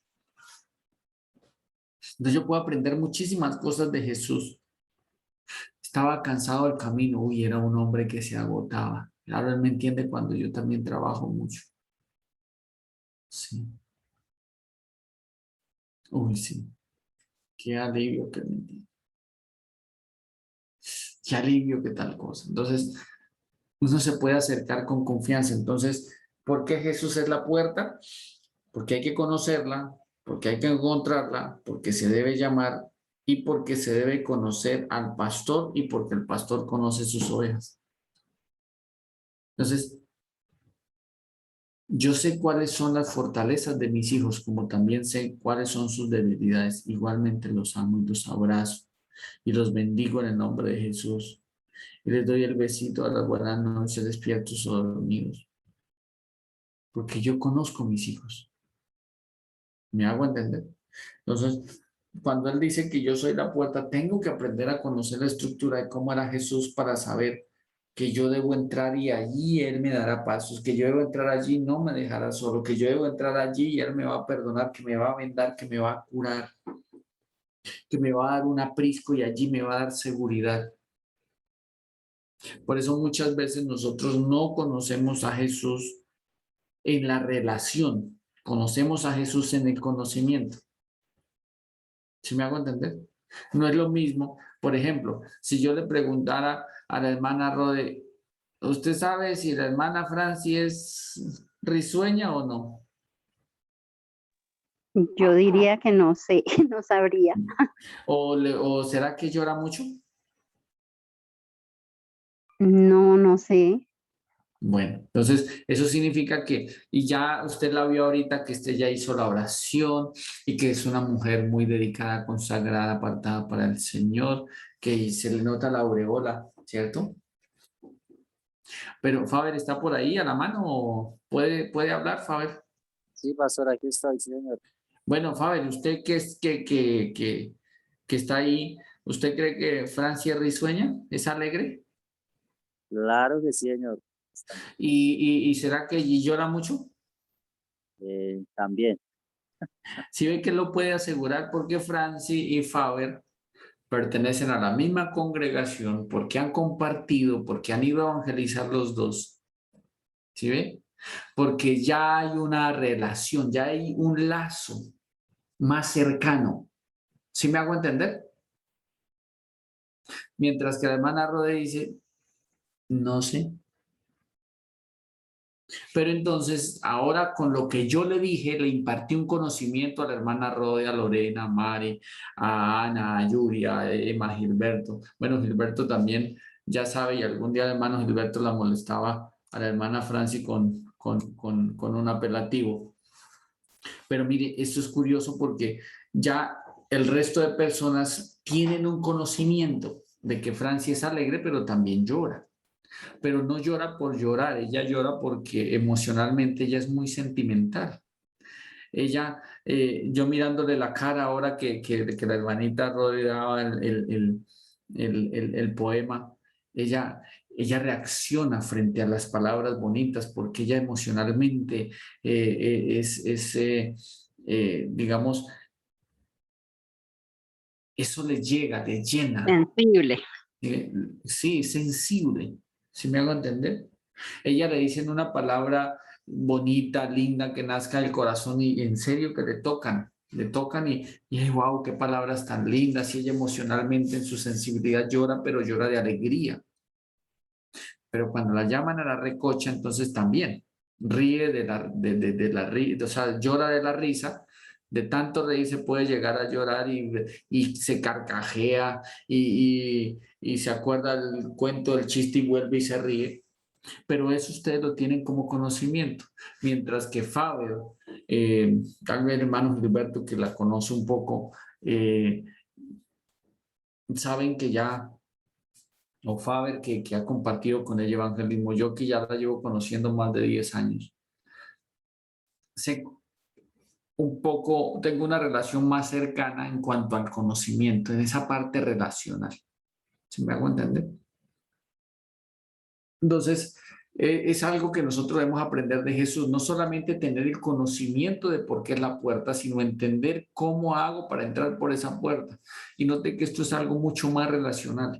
Entonces yo puedo aprender muchísimas cosas de Jesús. Estaba cansado del camino, uy, era un hombre que se agotaba. Claro, Él me entiende cuando yo también trabajo mucho. Sí. Uy, sí. Qué alivio que me entiende. qué alivio, qué tal cosa. Entonces, uno se puede acercar con confianza. Entonces, ¿por qué Jesús es la puerta? Porque hay que conocerla, porque hay que encontrarla, porque se debe llamar y porque se debe conocer al pastor y porque el pastor conoce sus ovejas. Entonces, yo sé cuáles son las fortalezas de mis hijos, como también sé cuáles son sus debilidades. Igualmente los amo y los abrazo y los bendigo en el nombre de Jesús. Y les doy el besito a las buenas noches, despiertos o dormidos. Porque yo conozco a mis hijos. ¿Me hago entender? Entonces, cuando él dice que yo soy la puerta, tengo que aprender a conocer la estructura de cómo era Jesús para saber que yo debo entrar y allí él me dará pasos, que yo debo entrar allí y no me dejará solo, que yo debo entrar allí y él me va a perdonar, que me va a vendar, que me va a curar, que me va a dar un aprisco y allí me va a dar seguridad. Por eso muchas veces nosotros no conocemos a Jesús en la relación, conocemos a Jesús en el conocimiento. ¿Sí me hago entender? No es lo mismo, por ejemplo, si yo le preguntara a la hermana Rode, ¿usted sabe si la hermana Franci es risueña o no? Yo diría que no sé, no sabría. ¿O será que llora mucho? No, no sé. Bueno, entonces eso significa que, y ya usted la vio ahorita, que usted ya hizo la oración y que es una mujer muy dedicada, consagrada, apartada para el Señor, que se le nota la aureola, ¿cierto? Pero Faber está por ahí a la mano, ¿puede hablar, Faber? Sí, pastor, aquí estoy, señor. Bueno, Faber, usted que está ahí, ¿usted cree que Francia es risueña? ¿Es alegre? Claro que sí, señor. ¿Y será que llora mucho? También. Si ve que lo puede asegurar porque Franci y Faber pertenecen a la misma congregación, porque han compartido, porque han ido a evangelizar los dos. ¿Sí ve? Porque ya hay una relación, ya hay un lazo más cercano. ¿Sí me hago entender? Mientras que la hermana Rode dice, no sé. Pero entonces, ahora con lo que yo le dije, le impartí un conocimiento a la hermana Rode, a Lorena, a Mari, a Ana, a Yuri, a Emma, a Gilberto. Bueno, Gilberto también ya sabe, y algún día el hermano Gilberto la molestaba a la hermana Franci con un apelativo. Pero mire, esto es curioso porque ya el resto de personas tienen un conocimiento de que Franci es alegre, pero también llora. Pero no llora por llorar, ella llora porque emocionalmente ella es muy sentimental. Ella, yo mirándole la cara ahora que la hermanita rodeaba el poema, ella reacciona frente a las palabras bonitas porque ella emocionalmente digamos, eso le llega, le llena. Sensible. Sí, sensible, ¿sí me hago entender? Ella le dicen una palabra bonita, linda, que nazca del corazón y en serio que le tocan y wow, qué palabras tan lindas. Y ella emocionalmente en su sensibilidad llora, pero llora de alegría. Pero cuando la llaman a la recocha, entonces también ríe o sea, llora de la risa. De tanto reír se puede llegar a llorar y se carcajea y se acuerda el cuento, el chiste y vuelve y se ríe. Pero eso ustedes lo tienen como conocimiento. Mientras que Fabio, tal vez el hermano Gilberto que la conoce un poco, saben que ya, o Faber que ha compartido con el evangelismo, yo que ya la llevo conociendo más de 10 años, sé un poco, tengo una relación más cercana en cuanto al conocimiento, en esa parte relacional. ¿Sí me hago entender? Entonces, es algo que nosotros debemos aprender de Jesús, no solamente tener el conocimiento de por qué es la puerta, sino entender cómo hago para entrar por esa puerta. Y note que esto es algo mucho más relacional.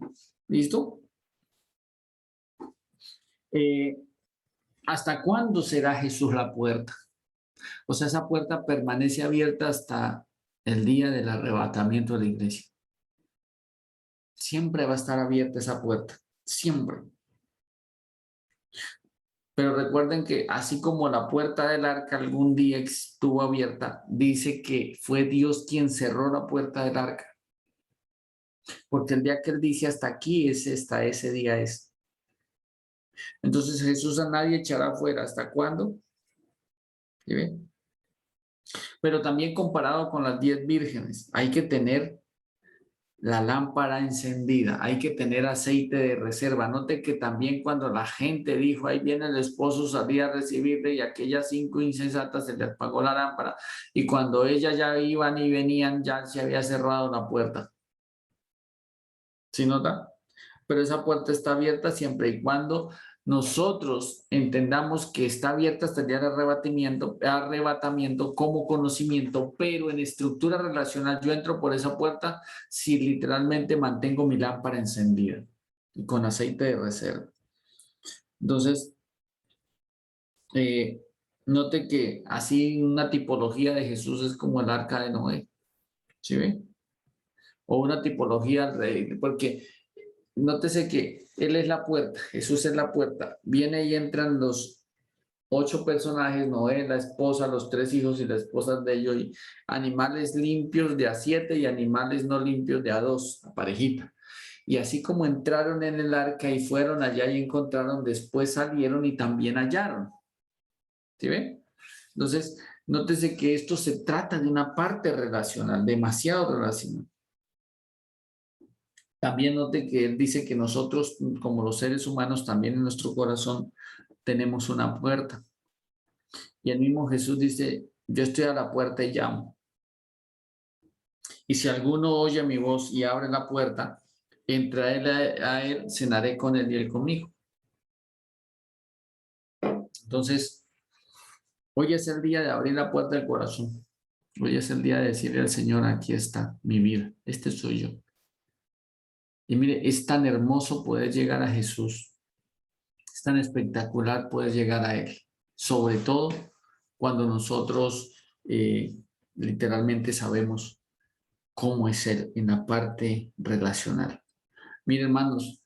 ¿Listo? ¿Hasta cuándo será Jesús la puerta? O sea, esa puerta permanece abierta hasta el día del arrebatamiento de la iglesia. siempre va a estar abierta esa puerta, siempre. Pero recuerden que así como la puerta del arca algún día estuvo abierta, dice que fue Dios quien cerró la puerta del arca. Porque el día que él dice hasta aquí es esta, ese día es. Entonces Jesús a nadie echará fuera. ¿Hasta cuándo? ¿Sí ven? Pero también comparado con las 10 vírgenes, hay que tener la lámpara encendida, hay que tener aceite de reserva. Note que también cuando la gente dijo, ahí viene el esposo, salía a recibirle y aquellas 5 insensatas se les apagó la lámpara. Y cuando ellas ya iban y venían, ya se había cerrado la puerta. ¿Sí nota? Pero esa puerta está abierta siempre y cuando nosotros entendamos que está abierta hasta el día de arrebatamiento como conocimiento, pero en estructura relacional yo entro por esa puerta si literalmente mantengo mi lámpara encendida y con aceite de reserva. Entonces, note que así una tipología de Jesús es como el arca de Noé. ¿Sí ve? O una tipología alrededor, porque nótese que Él es la puerta, Jesús es la puerta. Viene y entran los 8 personajes, Noé, la esposa, los 3 hijos y las esposas de ellos, y animales limpios de a 7 y animales no limpios de a 2, la parejita. Y así como entraron en el arca y fueron allá y encontraron, después salieron y también hallaron. ¿Sí ven? Entonces, nótese que esto se trata de una parte relacional, demasiado relacional. También note que él dice que nosotros, como los seres humanos, también en nuestro corazón tenemos una puerta. Y el mismo Jesús dice, yo estoy a la puerta y llamo. Y si alguno oye mi voz y abre la puerta, entraré a él, cenaré con él y él conmigo. Entonces, hoy es el día de abrir la puerta del corazón. Hoy es el día de decirle al Señor, aquí está mi vida, este soy yo. Y mire, es tan hermoso poder llegar a Jesús. Es tan espectacular poder llegar a Él. Sobre todo cuando nosotros literalmente sabemos cómo es Él en la parte relacional. Miren, hermanos,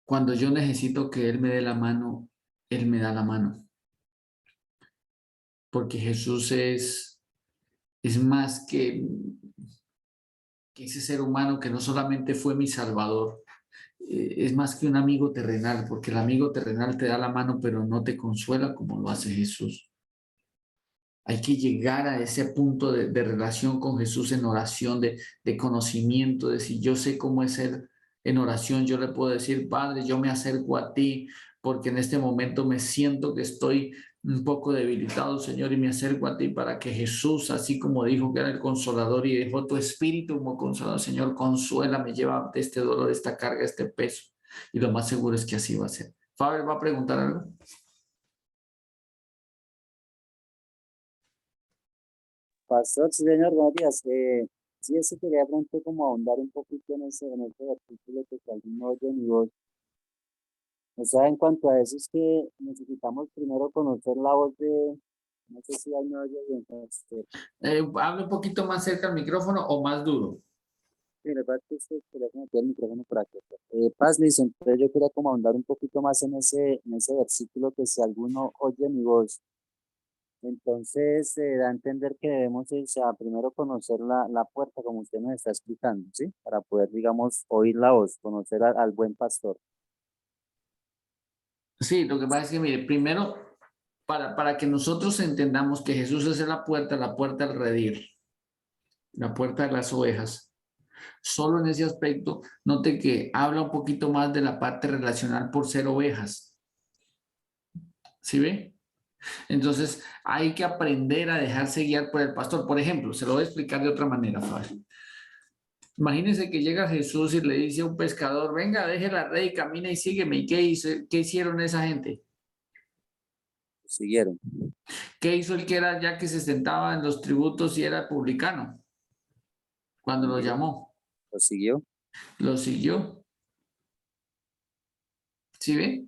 cuando yo necesito que Él me dé la mano, Él me da la mano. Porque Jesús es más que ese ser humano que no solamente fue mi Salvador, es más que un amigo terrenal, porque el amigo terrenal te da la mano, pero no te consuela como lo hace Jesús. Hay que llegar a ese punto de relación con Jesús en oración, de conocimiento, de si yo sé cómo es Él en oración, yo le puedo decir, Padre, yo me acerco a ti, porque en este momento me siento que estoy un poco debilitado, Señor, y me acerco a ti para que Jesús, así como dijo que era el consolador y dejó tu espíritu como consolador, Señor, consuélame, lleva este dolor, esta carga, este peso. Y lo más seguro es que así va a ser. Faber, ¿va a preguntar algo? Pastor, sí, señor, buenos días. Sí, eso quería pronto como ahondar un poquito en ese artículo que alguno oye mi voz. O sea, en cuanto a eso es que necesitamos primero conocer la voz de, no sé si ahí me oye bien, Hable un poquito más cerca al micrófono o más duro. sí, le pasa que usted quería meter el micrófono por aquí. Paz, listo, entonces yo quería como ahondar un poquito más en ese versículo que si alguno oye mi voz, entonces da a entender que debemos o sea, primero conocer la puerta, como usted nos está explicando, ¿sí? Para poder, digamos, oír la voz, conocer al buen pastor. Sí, lo que pasa es que, mire, primero, para que nosotros entendamos que Jesús es la puerta al redil, la puerta de las ovejas. Solo en ese aspecto, note que habla un poquito más de la parte relacional por ser ovejas. ¿Sí ve? Entonces, hay que aprender a dejarse guiar por el pastor. Por ejemplo, se lo voy a explicar de otra manera, Fabio. Imagínense que llega Jesús y le dice a un pescador, venga, deje la red y camina y sígueme. ¿Y qué hicieron esa gente? Siguieron. ¿Qué hizo el que era ya que se sentaba en los tributos y era publicano? Cuando lo llamó, Lo siguió. lo siguió. ¿Sí ve?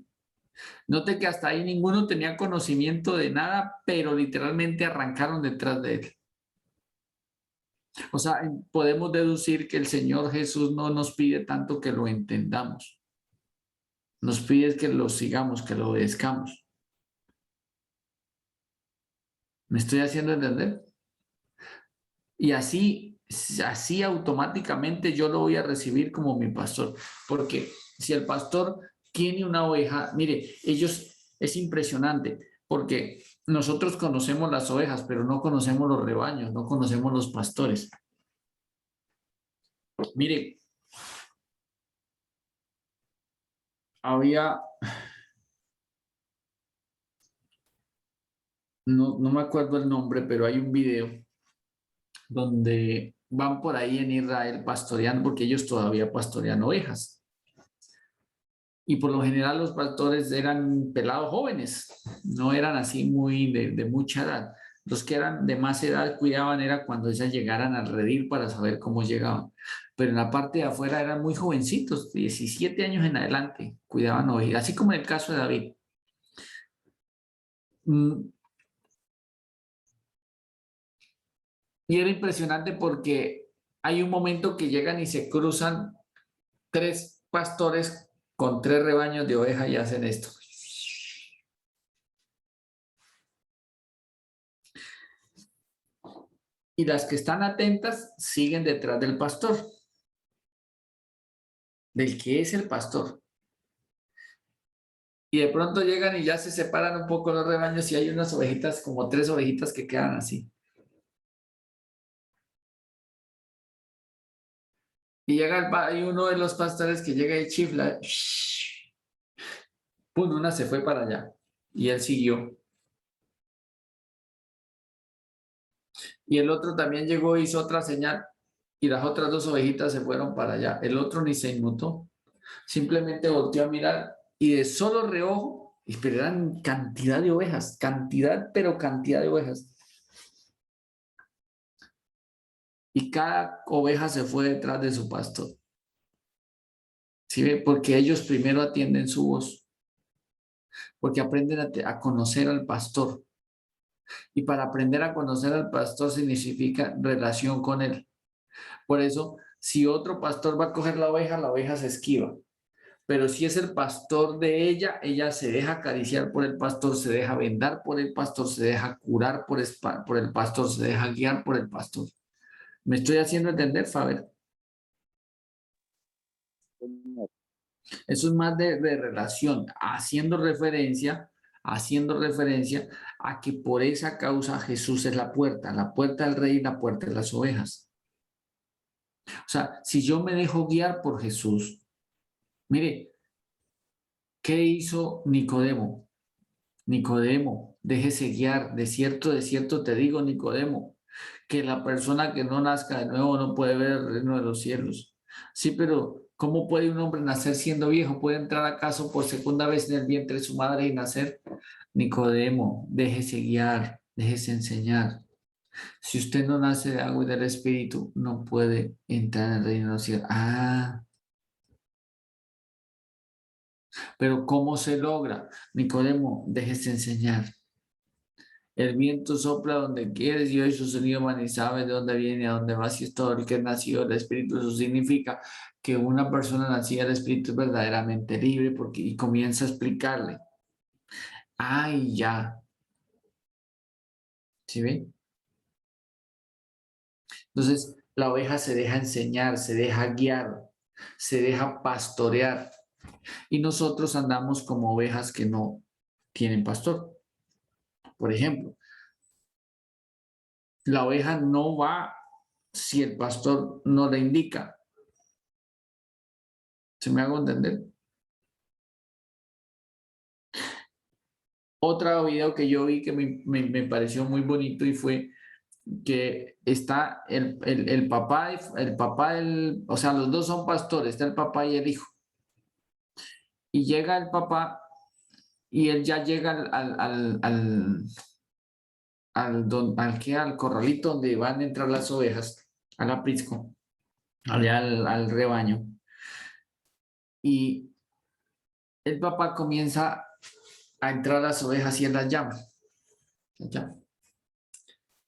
Note que hasta ahí ninguno tenía conocimiento de nada, pero literalmente arrancaron detrás de él. O sea, podemos deducir que el Señor Jesús no nos pide tanto que lo entendamos. Nos pide que lo sigamos, que lo obedezcamos. ¿Me estoy haciendo entender? Y así automáticamente yo lo voy a recibir como mi pastor. Porque si el pastor tiene una oveja, mire, es impresionante, porque nosotros conocemos las ovejas, pero no conocemos los rebaños, no conocemos los pastores. Mire, no me acuerdo el nombre, pero hay un video donde van por ahí en Israel pastoreando, porque ellos todavía pastorean ovejas. Y por lo general los pastores eran pelados jóvenes, no eran así muy de mucha edad. Los que eran de más edad cuidaban era cuando ellas llegaran al redil para saber cómo llegaban. Pero en la parte de afuera eran muy jovencitos, 17 años en adelante, cuidaban ovejas, así como en el caso de David. Y era impresionante porque hay un momento que llegan y se cruzan 3 pastores con 3 rebaños de ovejas y hacen esto. Y las que están atentas siguen detrás del pastor, del que es el pastor. Y de pronto llegan y ya se separan un poco los rebaños y hay unas ovejitas, como 3 ovejitas que quedan así. Y hay uno de los pastores que llega y chifla. Pum, una se fue para allá y él siguió. Y el otro también llegó, hizo otra señal y las otras 2 ovejitas se fueron para allá. El otro ni se inmutó, simplemente volteó a mirar y de solo reojo, pero eran cantidad de ovejas, cantidad de ovejas. Y cada oveja se fue detrás de su pastor. ¿Sí ve? Porque ellos primero atienden su voz, porque aprenden a conocer al pastor. Y para aprender a conocer al pastor significa relación con él. Por eso, si otro pastor va a coger la oveja se esquiva. Pero si es el pastor de ella se deja acariciar por el pastor, se deja vendar por el pastor, se deja curar por el pastor, se deja guiar por el pastor. ¿Me estoy haciendo entender, Faber? Eso es más de relación, haciendo referencia a que por esa causa Jesús es la puerta del rey y la puerta de las ovejas. O sea, si yo me dejo guiar por Jesús, mire, ¿qué hizo Nicodemo? Nicodemo, déjese guiar, de cierto te digo, Nicodemo, que la persona que no nazca de nuevo no puede ver el reino de los cielos. Sí, pero ¿cómo puede un hombre nacer siendo viejo? ¿Puede entrar acaso por segunda vez en el vientre de su madre y nacer? Nicodemo, déjese guiar, déjese enseñar. Si usted no nace de agua y del Espíritu, no puede entrar en el reino de los cielos. Pero ¿cómo se logra? Nicodemo, déjese enseñar. El viento sopla donde quiere y oye su sonido, man, y sabe de dónde viene, a dónde va, si es todo el que es nacido del Espíritu. Eso significa que una persona nacida del Espíritu es verdaderamente libre y comienza a explicarle. ¡Ay, ya! ¿Sí ven? Entonces, la oveja se deja enseñar, se deja guiar, se deja pastorear. Y nosotros andamos como ovejas que no tienen pastor. Por ejemplo, la oveja no va si el pastor no le indica. ¿Se me hago entender? Otro video que yo vi que me pareció muy bonito y fue que está el papá, o sea, los dos son pastores, está el papá y el hijo. Y llega el papá y él ya llega al corralito donde van a entrar las ovejas, al aprisco, allá al rebaño. Y el papá comienza a entrar a las ovejas y él las llama.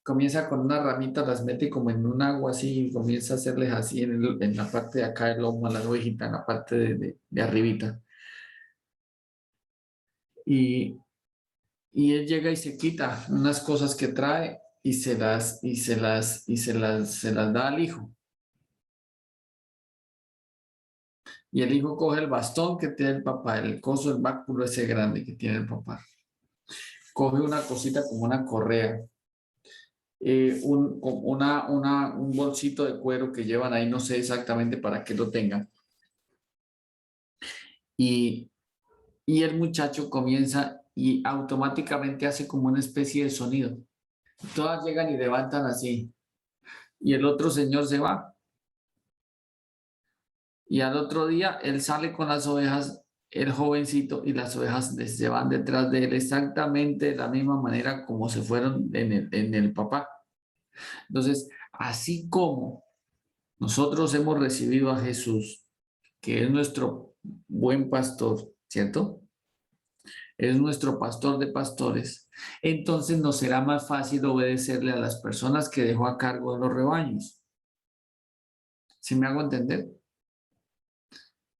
comienza con una ramita, las mete como en un agua así y comienza a hacerles así en la parte de acá del lomo a la ovejita, en la parte de arribita. Y él llega y se quita unas cosas que trae y se las da al hijo. Y el hijo coge el bastón que tiene el papá, el coso, el báculo ese grande que tiene el papá. Coge una cosita como una correa, un bolsito de cuero que llevan ahí, no sé exactamente para qué lo tengan. Y el muchacho comienza y automáticamente hace como una especie de sonido. Todas llegan y levantan así. Y el otro señor se va. Y al otro día él sale con las ovejas, el jovencito, y las ovejas se van detrás de él exactamente de la misma manera como se fueron en el papá. Entonces, así como nosotros hemos recibido a Jesús, que es nuestro buen pastor, ¿cierto? Es nuestro pastor de pastores, entonces nos será más fácil obedecerle a las personas que dejó a cargo de los rebaños. ¿Sí me hago entender?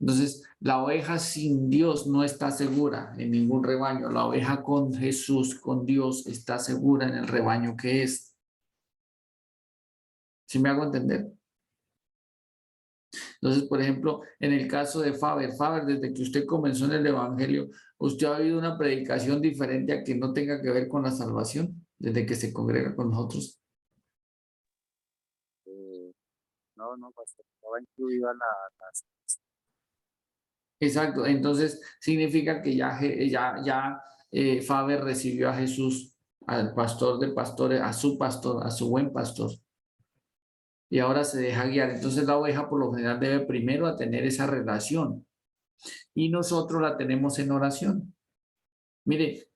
Entonces, la oveja sin Dios no está segura en ningún rebaño. La oveja con Jesús, con Dios, está segura en el rebaño que es. ¿Sí me hago entender? Entonces, por ejemplo, en el caso de Faber, desde que usted comenzó en el Evangelio, ¿usted ha oído una predicación diferente a que no tenga que ver con la salvación desde que se congrega con nosotros? No, pastor, estaba incluida las... Exacto, entonces significa que Faber recibió a Jesús, al pastor de pastores, a su pastor, a su buen pastor, y ahora se deja guiar. Entonces la oveja por lo general debe primero a tener esa relación y nosotros la tenemos en oración. Mire,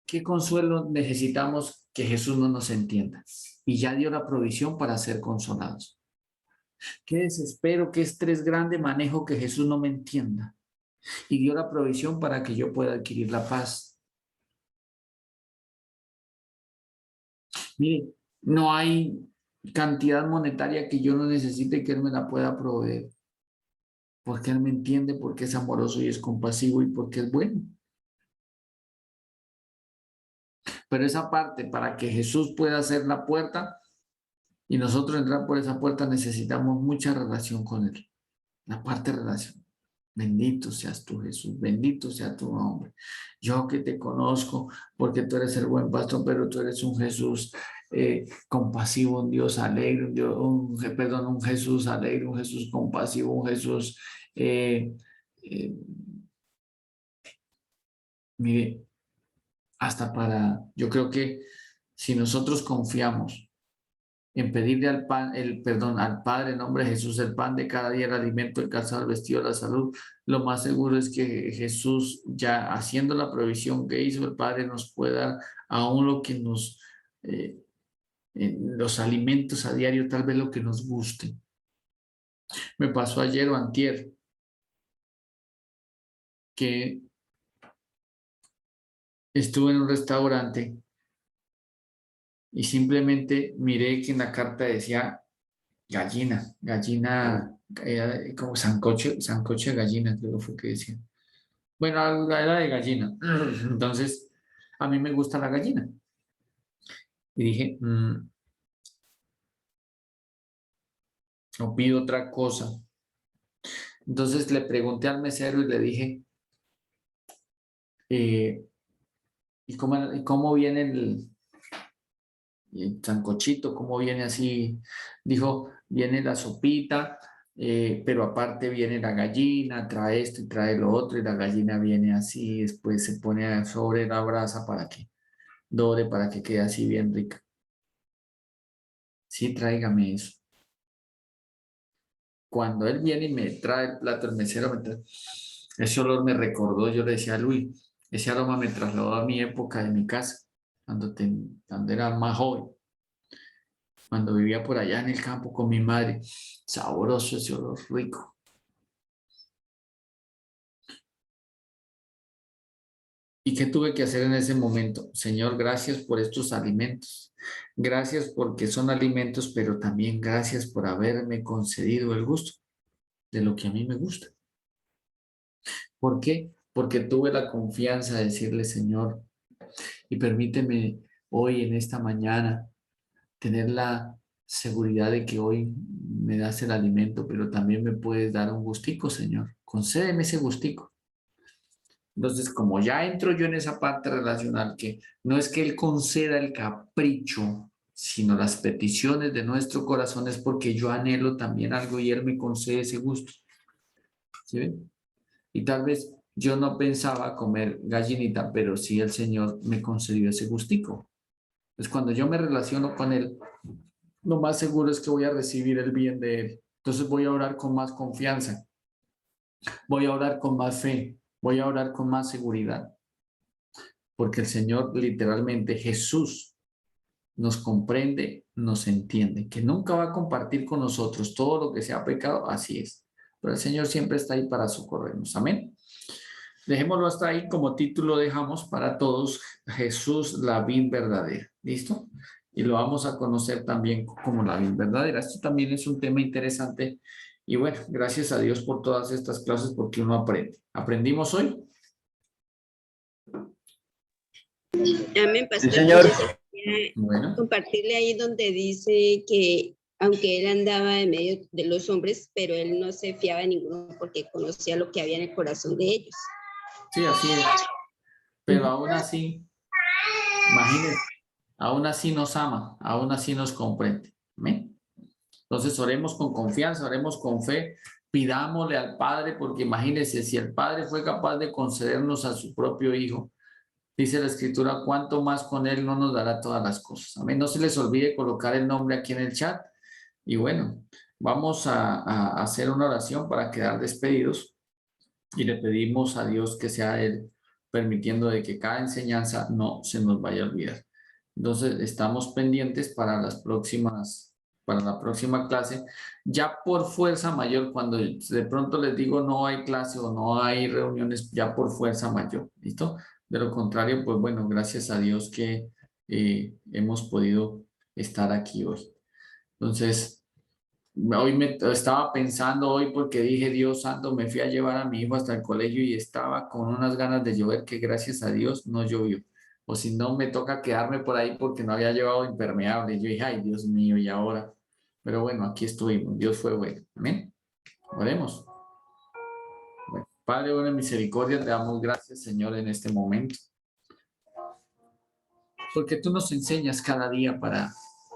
qué consuelo necesitamos que Jesús no nos entienda y ya dio la provisión para ser consolados. Qué desespero, qué estrés grande manejo que Jesús no me entienda y dio la provisión para que yo pueda adquirir la paz. Mire, no hay cantidad monetaria que yo no necesite que Él me la pueda proveer, porque Él me entiende, porque es amoroso y es compasivo y porque es bueno. Pero esa parte, para que Jesús pueda hacer la puerta y nosotros entrar por esa puerta, necesitamos mucha relación con Él. La parte de relación. Bendito seas tú, Jesús. Bendito sea tu nombre. Yo que te conozco, porque tú eres el buen pastor, pero tú eres un Jesús compasivo, un Dios alegre, un Jesús alegre, un Jesús compasivo, un Jesús... mire, hasta yo creo que si nosotros confiamos en pedirle al Padre en nombre de Jesús el pan de cada día, el alimento, el calzado, el vestido, la salud, lo más seguro es que Jesús, ya haciendo la provisión que hizo el Padre, nos pueda dar aún lo que los alimentos a diario, tal vez lo que nos guste. Me pasó ayer o antier que estuve en un restaurante y simplemente miré que en la carta decía gallina, como sancoche de gallina, creo que fue que decía. Bueno, era de gallina. Entonces, a mí me gusta la gallina. Y dije, no pido otra cosa. Entonces le pregunté al mesero y le dije, ¿y cómo viene el sancochito? ¿Cómo viene así? Dijo, viene la sopita, pero aparte viene la gallina, trae esto y trae lo otro, y la gallina viene así, después se pone sobre la brasa para que dore, para que quede así bien rica. Sí, tráigame eso. Cuando él viene y me trae el plato, el mesero me trae, ese olor me recordó, yo le decía a Luis, ese aroma me trasladó a mi época de mi casa, cuando era más joven, cuando vivía por allá en el campo con mi madre. Sabroso ese olor, rico. ¿Y qué tuve que hacer en ese momento? Señor, gracias por estos alimentos. Gracias porque son alimentos, pero también gracias por haberme concedido el gusto de lo que a mí me gusta. ¿Por qué? Porque tuve la confianza de decirle, Señor, y permíteme hoy en esta mañana tener la seguridad de que hoy me das el alimento, pero también me puedes dar un gustico, Señor. Concédeme ese gustico. Entonces, como ya entro yo en esa parte relacional, que no es que Él conceda el capricho, sino las peticiones de nuestro corazón, es porque yo anhelo también algo y Él me concede ese gusto. ¿Sí ven? Y tal vez yo no pensaba comer gallinita, pero sí el Señor me concedió ese gustico. Entonces, cuando yo me relaciono con Él, lo más seguro es que voy a recibir el bien de Él. Entonces voy a orar con más confianza, voy a orar con más fe, voy a orar con más seguridad. Porque el Señor, literalmente, Jesús, nos comprende, nos entiende, que nunca va a compartir con nosotros todo lo que sea pecado, así es. Pero el Señor siempre está ahí para socorrernos. Amén. Dejémoslo hasta ahí, como título dejamos para todos, Jesús, la vid verdadera. ¿Listo? Y lo vamos a conocer también como la vid verdadera. Esto también es un tema interesante. Y bueno, gracias a Dios por todas estas clases porque uno aprende. ¿Aprendimos hoy? Amén, pastor. Sí, señor. Bueno. Compartirle ahí donde dice que aunque él andaba en medio de los hombres, pero él no se fiaba de ninguno porque conocía lo que había en el corazón de ellos. Sí, así es. Pero aún así, imagínense, aún así nos ama, aún así nos comprende. ¿Amén? Entonces oremos con confianza, oremos con fe, pidámosle al Padre, porque imagínense, si el Padre fue capaz de concedernos a su propio Hijo, dice la Escritura, cuánto más con Él no nos dará todas las cosas. Amén. No se les olvide colocar el nombre aquí en el chat. Y bueno, vamos a hacer una oración para quedar despedidos y le pedimos a Dios que sea Él permitiendo de que cada enseñanza no se nos vaya a olvidar. Entonces, estamos pendientes para para la próxima clase, ya por fuerza mayor, cuando de pronto les digo no hay clase o no hay reuniones, ya por fuerza mayor, ¿listo? De lo contrario, pues bueno, gracias a Dios que hemos podido estar aquí hoy. Entonces, hoy me estaba pensando hoy porque dije, Dios santo, me fui a llevar a mi hijo hasta el colegio y estaba con unas ganas de llover que gracias a Dios no llovió. O si no, me toca quedarme por ahí porque no había llevado impermeable. Yo dije, ay, Dios mío, ¿y ahora? Pero bueno, aquí estuvimos. Dios fue bueno. Amén. Oremos. Bueno, Padre, bueno, en misericordia, te damos gracias, Señor, en este momento. Porque tú nos enseñas cada día para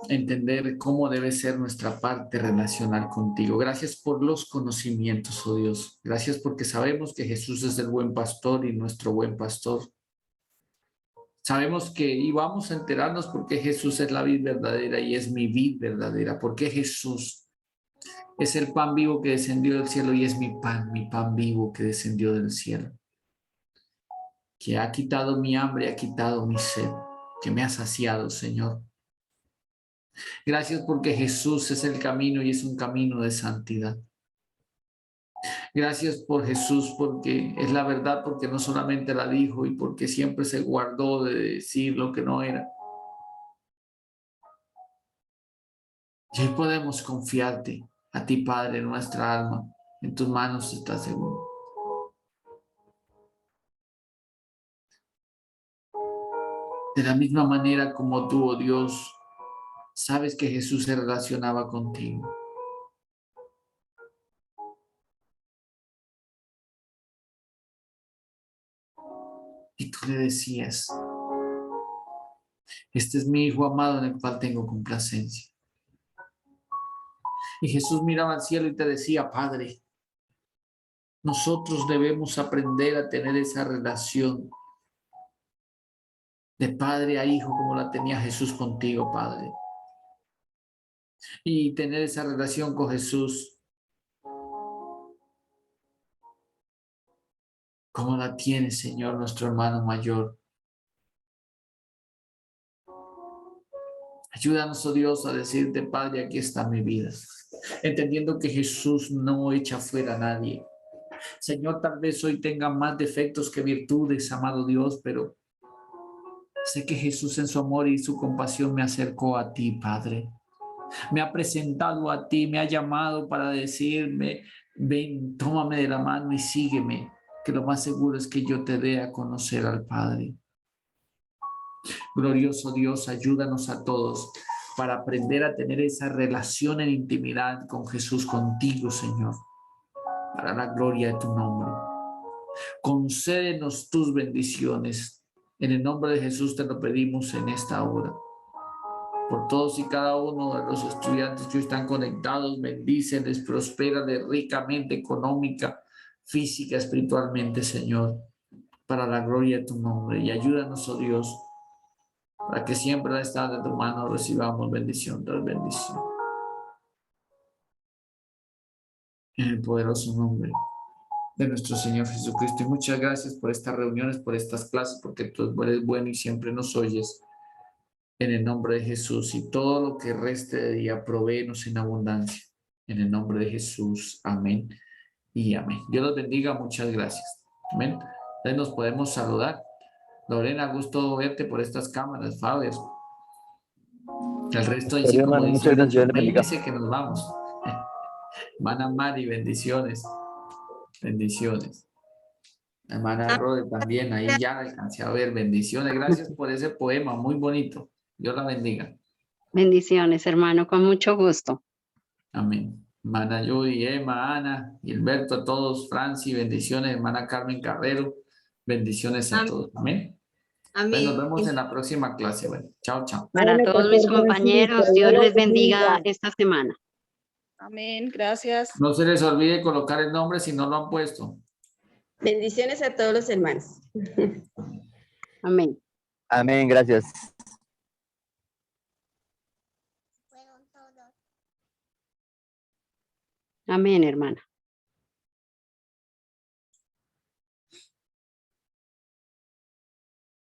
entender cómo debe ser nuestra parte relacional contigo. Gracias por los conocimientos, oh Dios. Gracias porque sabemos que Jesús es el buen pastor y nuestro buen pastor. Sabemos que y vamos a enterarnos porque Jesús es la vid verdadera y es mi vid verdadera. Porque Jesús es el pan vivo que descendió del cielo y es mi pan vivo que descendió del cielo. Que ha quitado mi hambre, ha quitado mi sed, que me ha saciado, Señor. Gracias porque Jesús es el camino y es un camino de santidad. Gracias por Jesús porque es la verdad, porque no solamente la dijo y porque siempre se guardó de decir lo que no era. Y hoy podemos confiarte a ti, Padre, nuestra alma. En tus manos está seguro. De la misma manera como tú, oh Dios, sabes que Jesús se relacionaba contigo. Y tú le decías, este es mi Hijo amado en el cual tengo complacencia. Y Jesús miraba al cielo y te decía, Padre, nosotros debemos aprender a tener esa relación de padre a hijo como la tenía Jesús contigo, Padre. Y tener esa relación con Jesús como la tiene, Señor, nuestro hermano mayor. Ayúdanos, oh Dios, a decirte, Padre, aquí está mi vida. Entendiendo que Jesús no echa fuera a nadie, Señor, tal vez hoy tenga más defectos que virtudes, amado Dios, pero sé que Jesús en su amor y su compasión me acercó a ti, Padre. Me ha presentado a ti, me ha llamado para decirme, ven, tómame de la mano y sígueme, que lo más seguro es que yo te dé a conocer al Padre. Glorioso Dios, ayúdanos a todos para aprender a tener esa relación en intimidad con Jesús, contigo, Señor, para la gloria de tu nombre. Concédenos tus bendiciones. En el nombre de Jesús te lo pedimos en esta hora. Por todos y cada uno de los estudiantes que están conectados, bendíceles, prospérales ricamente, económica, física, espiritualmente, Señor, para la gloria de tu nombre. Y ayúdanos, oh Dios, para que siempre al estar de tu mano recibamos bendición tras bendición. En el poderoso nombre de nuestro Señor Jesucristo. Y muchas gracias por estas reuniones, por estas clases, porque tú eres bueno y siempre nos oyes. En el nombre de Jesús, y todo lo que reste de día, provéenos en abundancia. En el nombre de Jesús, amén y amén. Dios los bendiga, muchas gracias. Amén. Entonces nos podemos saludar. Lorena, gusto verte por estas cámaras, Fabio. El resto ahí sí, Querido como hermano, muchas diciendo, gracias, Dios le bendiga. peínese que nos vamos. Hermana Mari, bendiciones. Bendiciones. Hermana Rode también, ahí ya alcancé a ver, bendiciones. Gracias por ese poema, muy bonito. Dios la bendiga. Bendiciones, hermano, con mucho gusto. Amén. Hermana Judy, Emma, Ana, Gilberto, a todos, Franci, bendiciones, hermana Carmen Carrero, bendiciones a todos. Amén. Pues nos vemos en la próxima clase. Bueno, chao, chao. Para Bueno, todos mis pastor compañeros, Francisco, Dios Dios les los bendiga bendiga. esta semana. Amén, gracias. No se les olvide colocar el nombre si no lo han puesto. Bendiciones a todos los hermanos. Amén. Amén, gracias. Amén, hermana.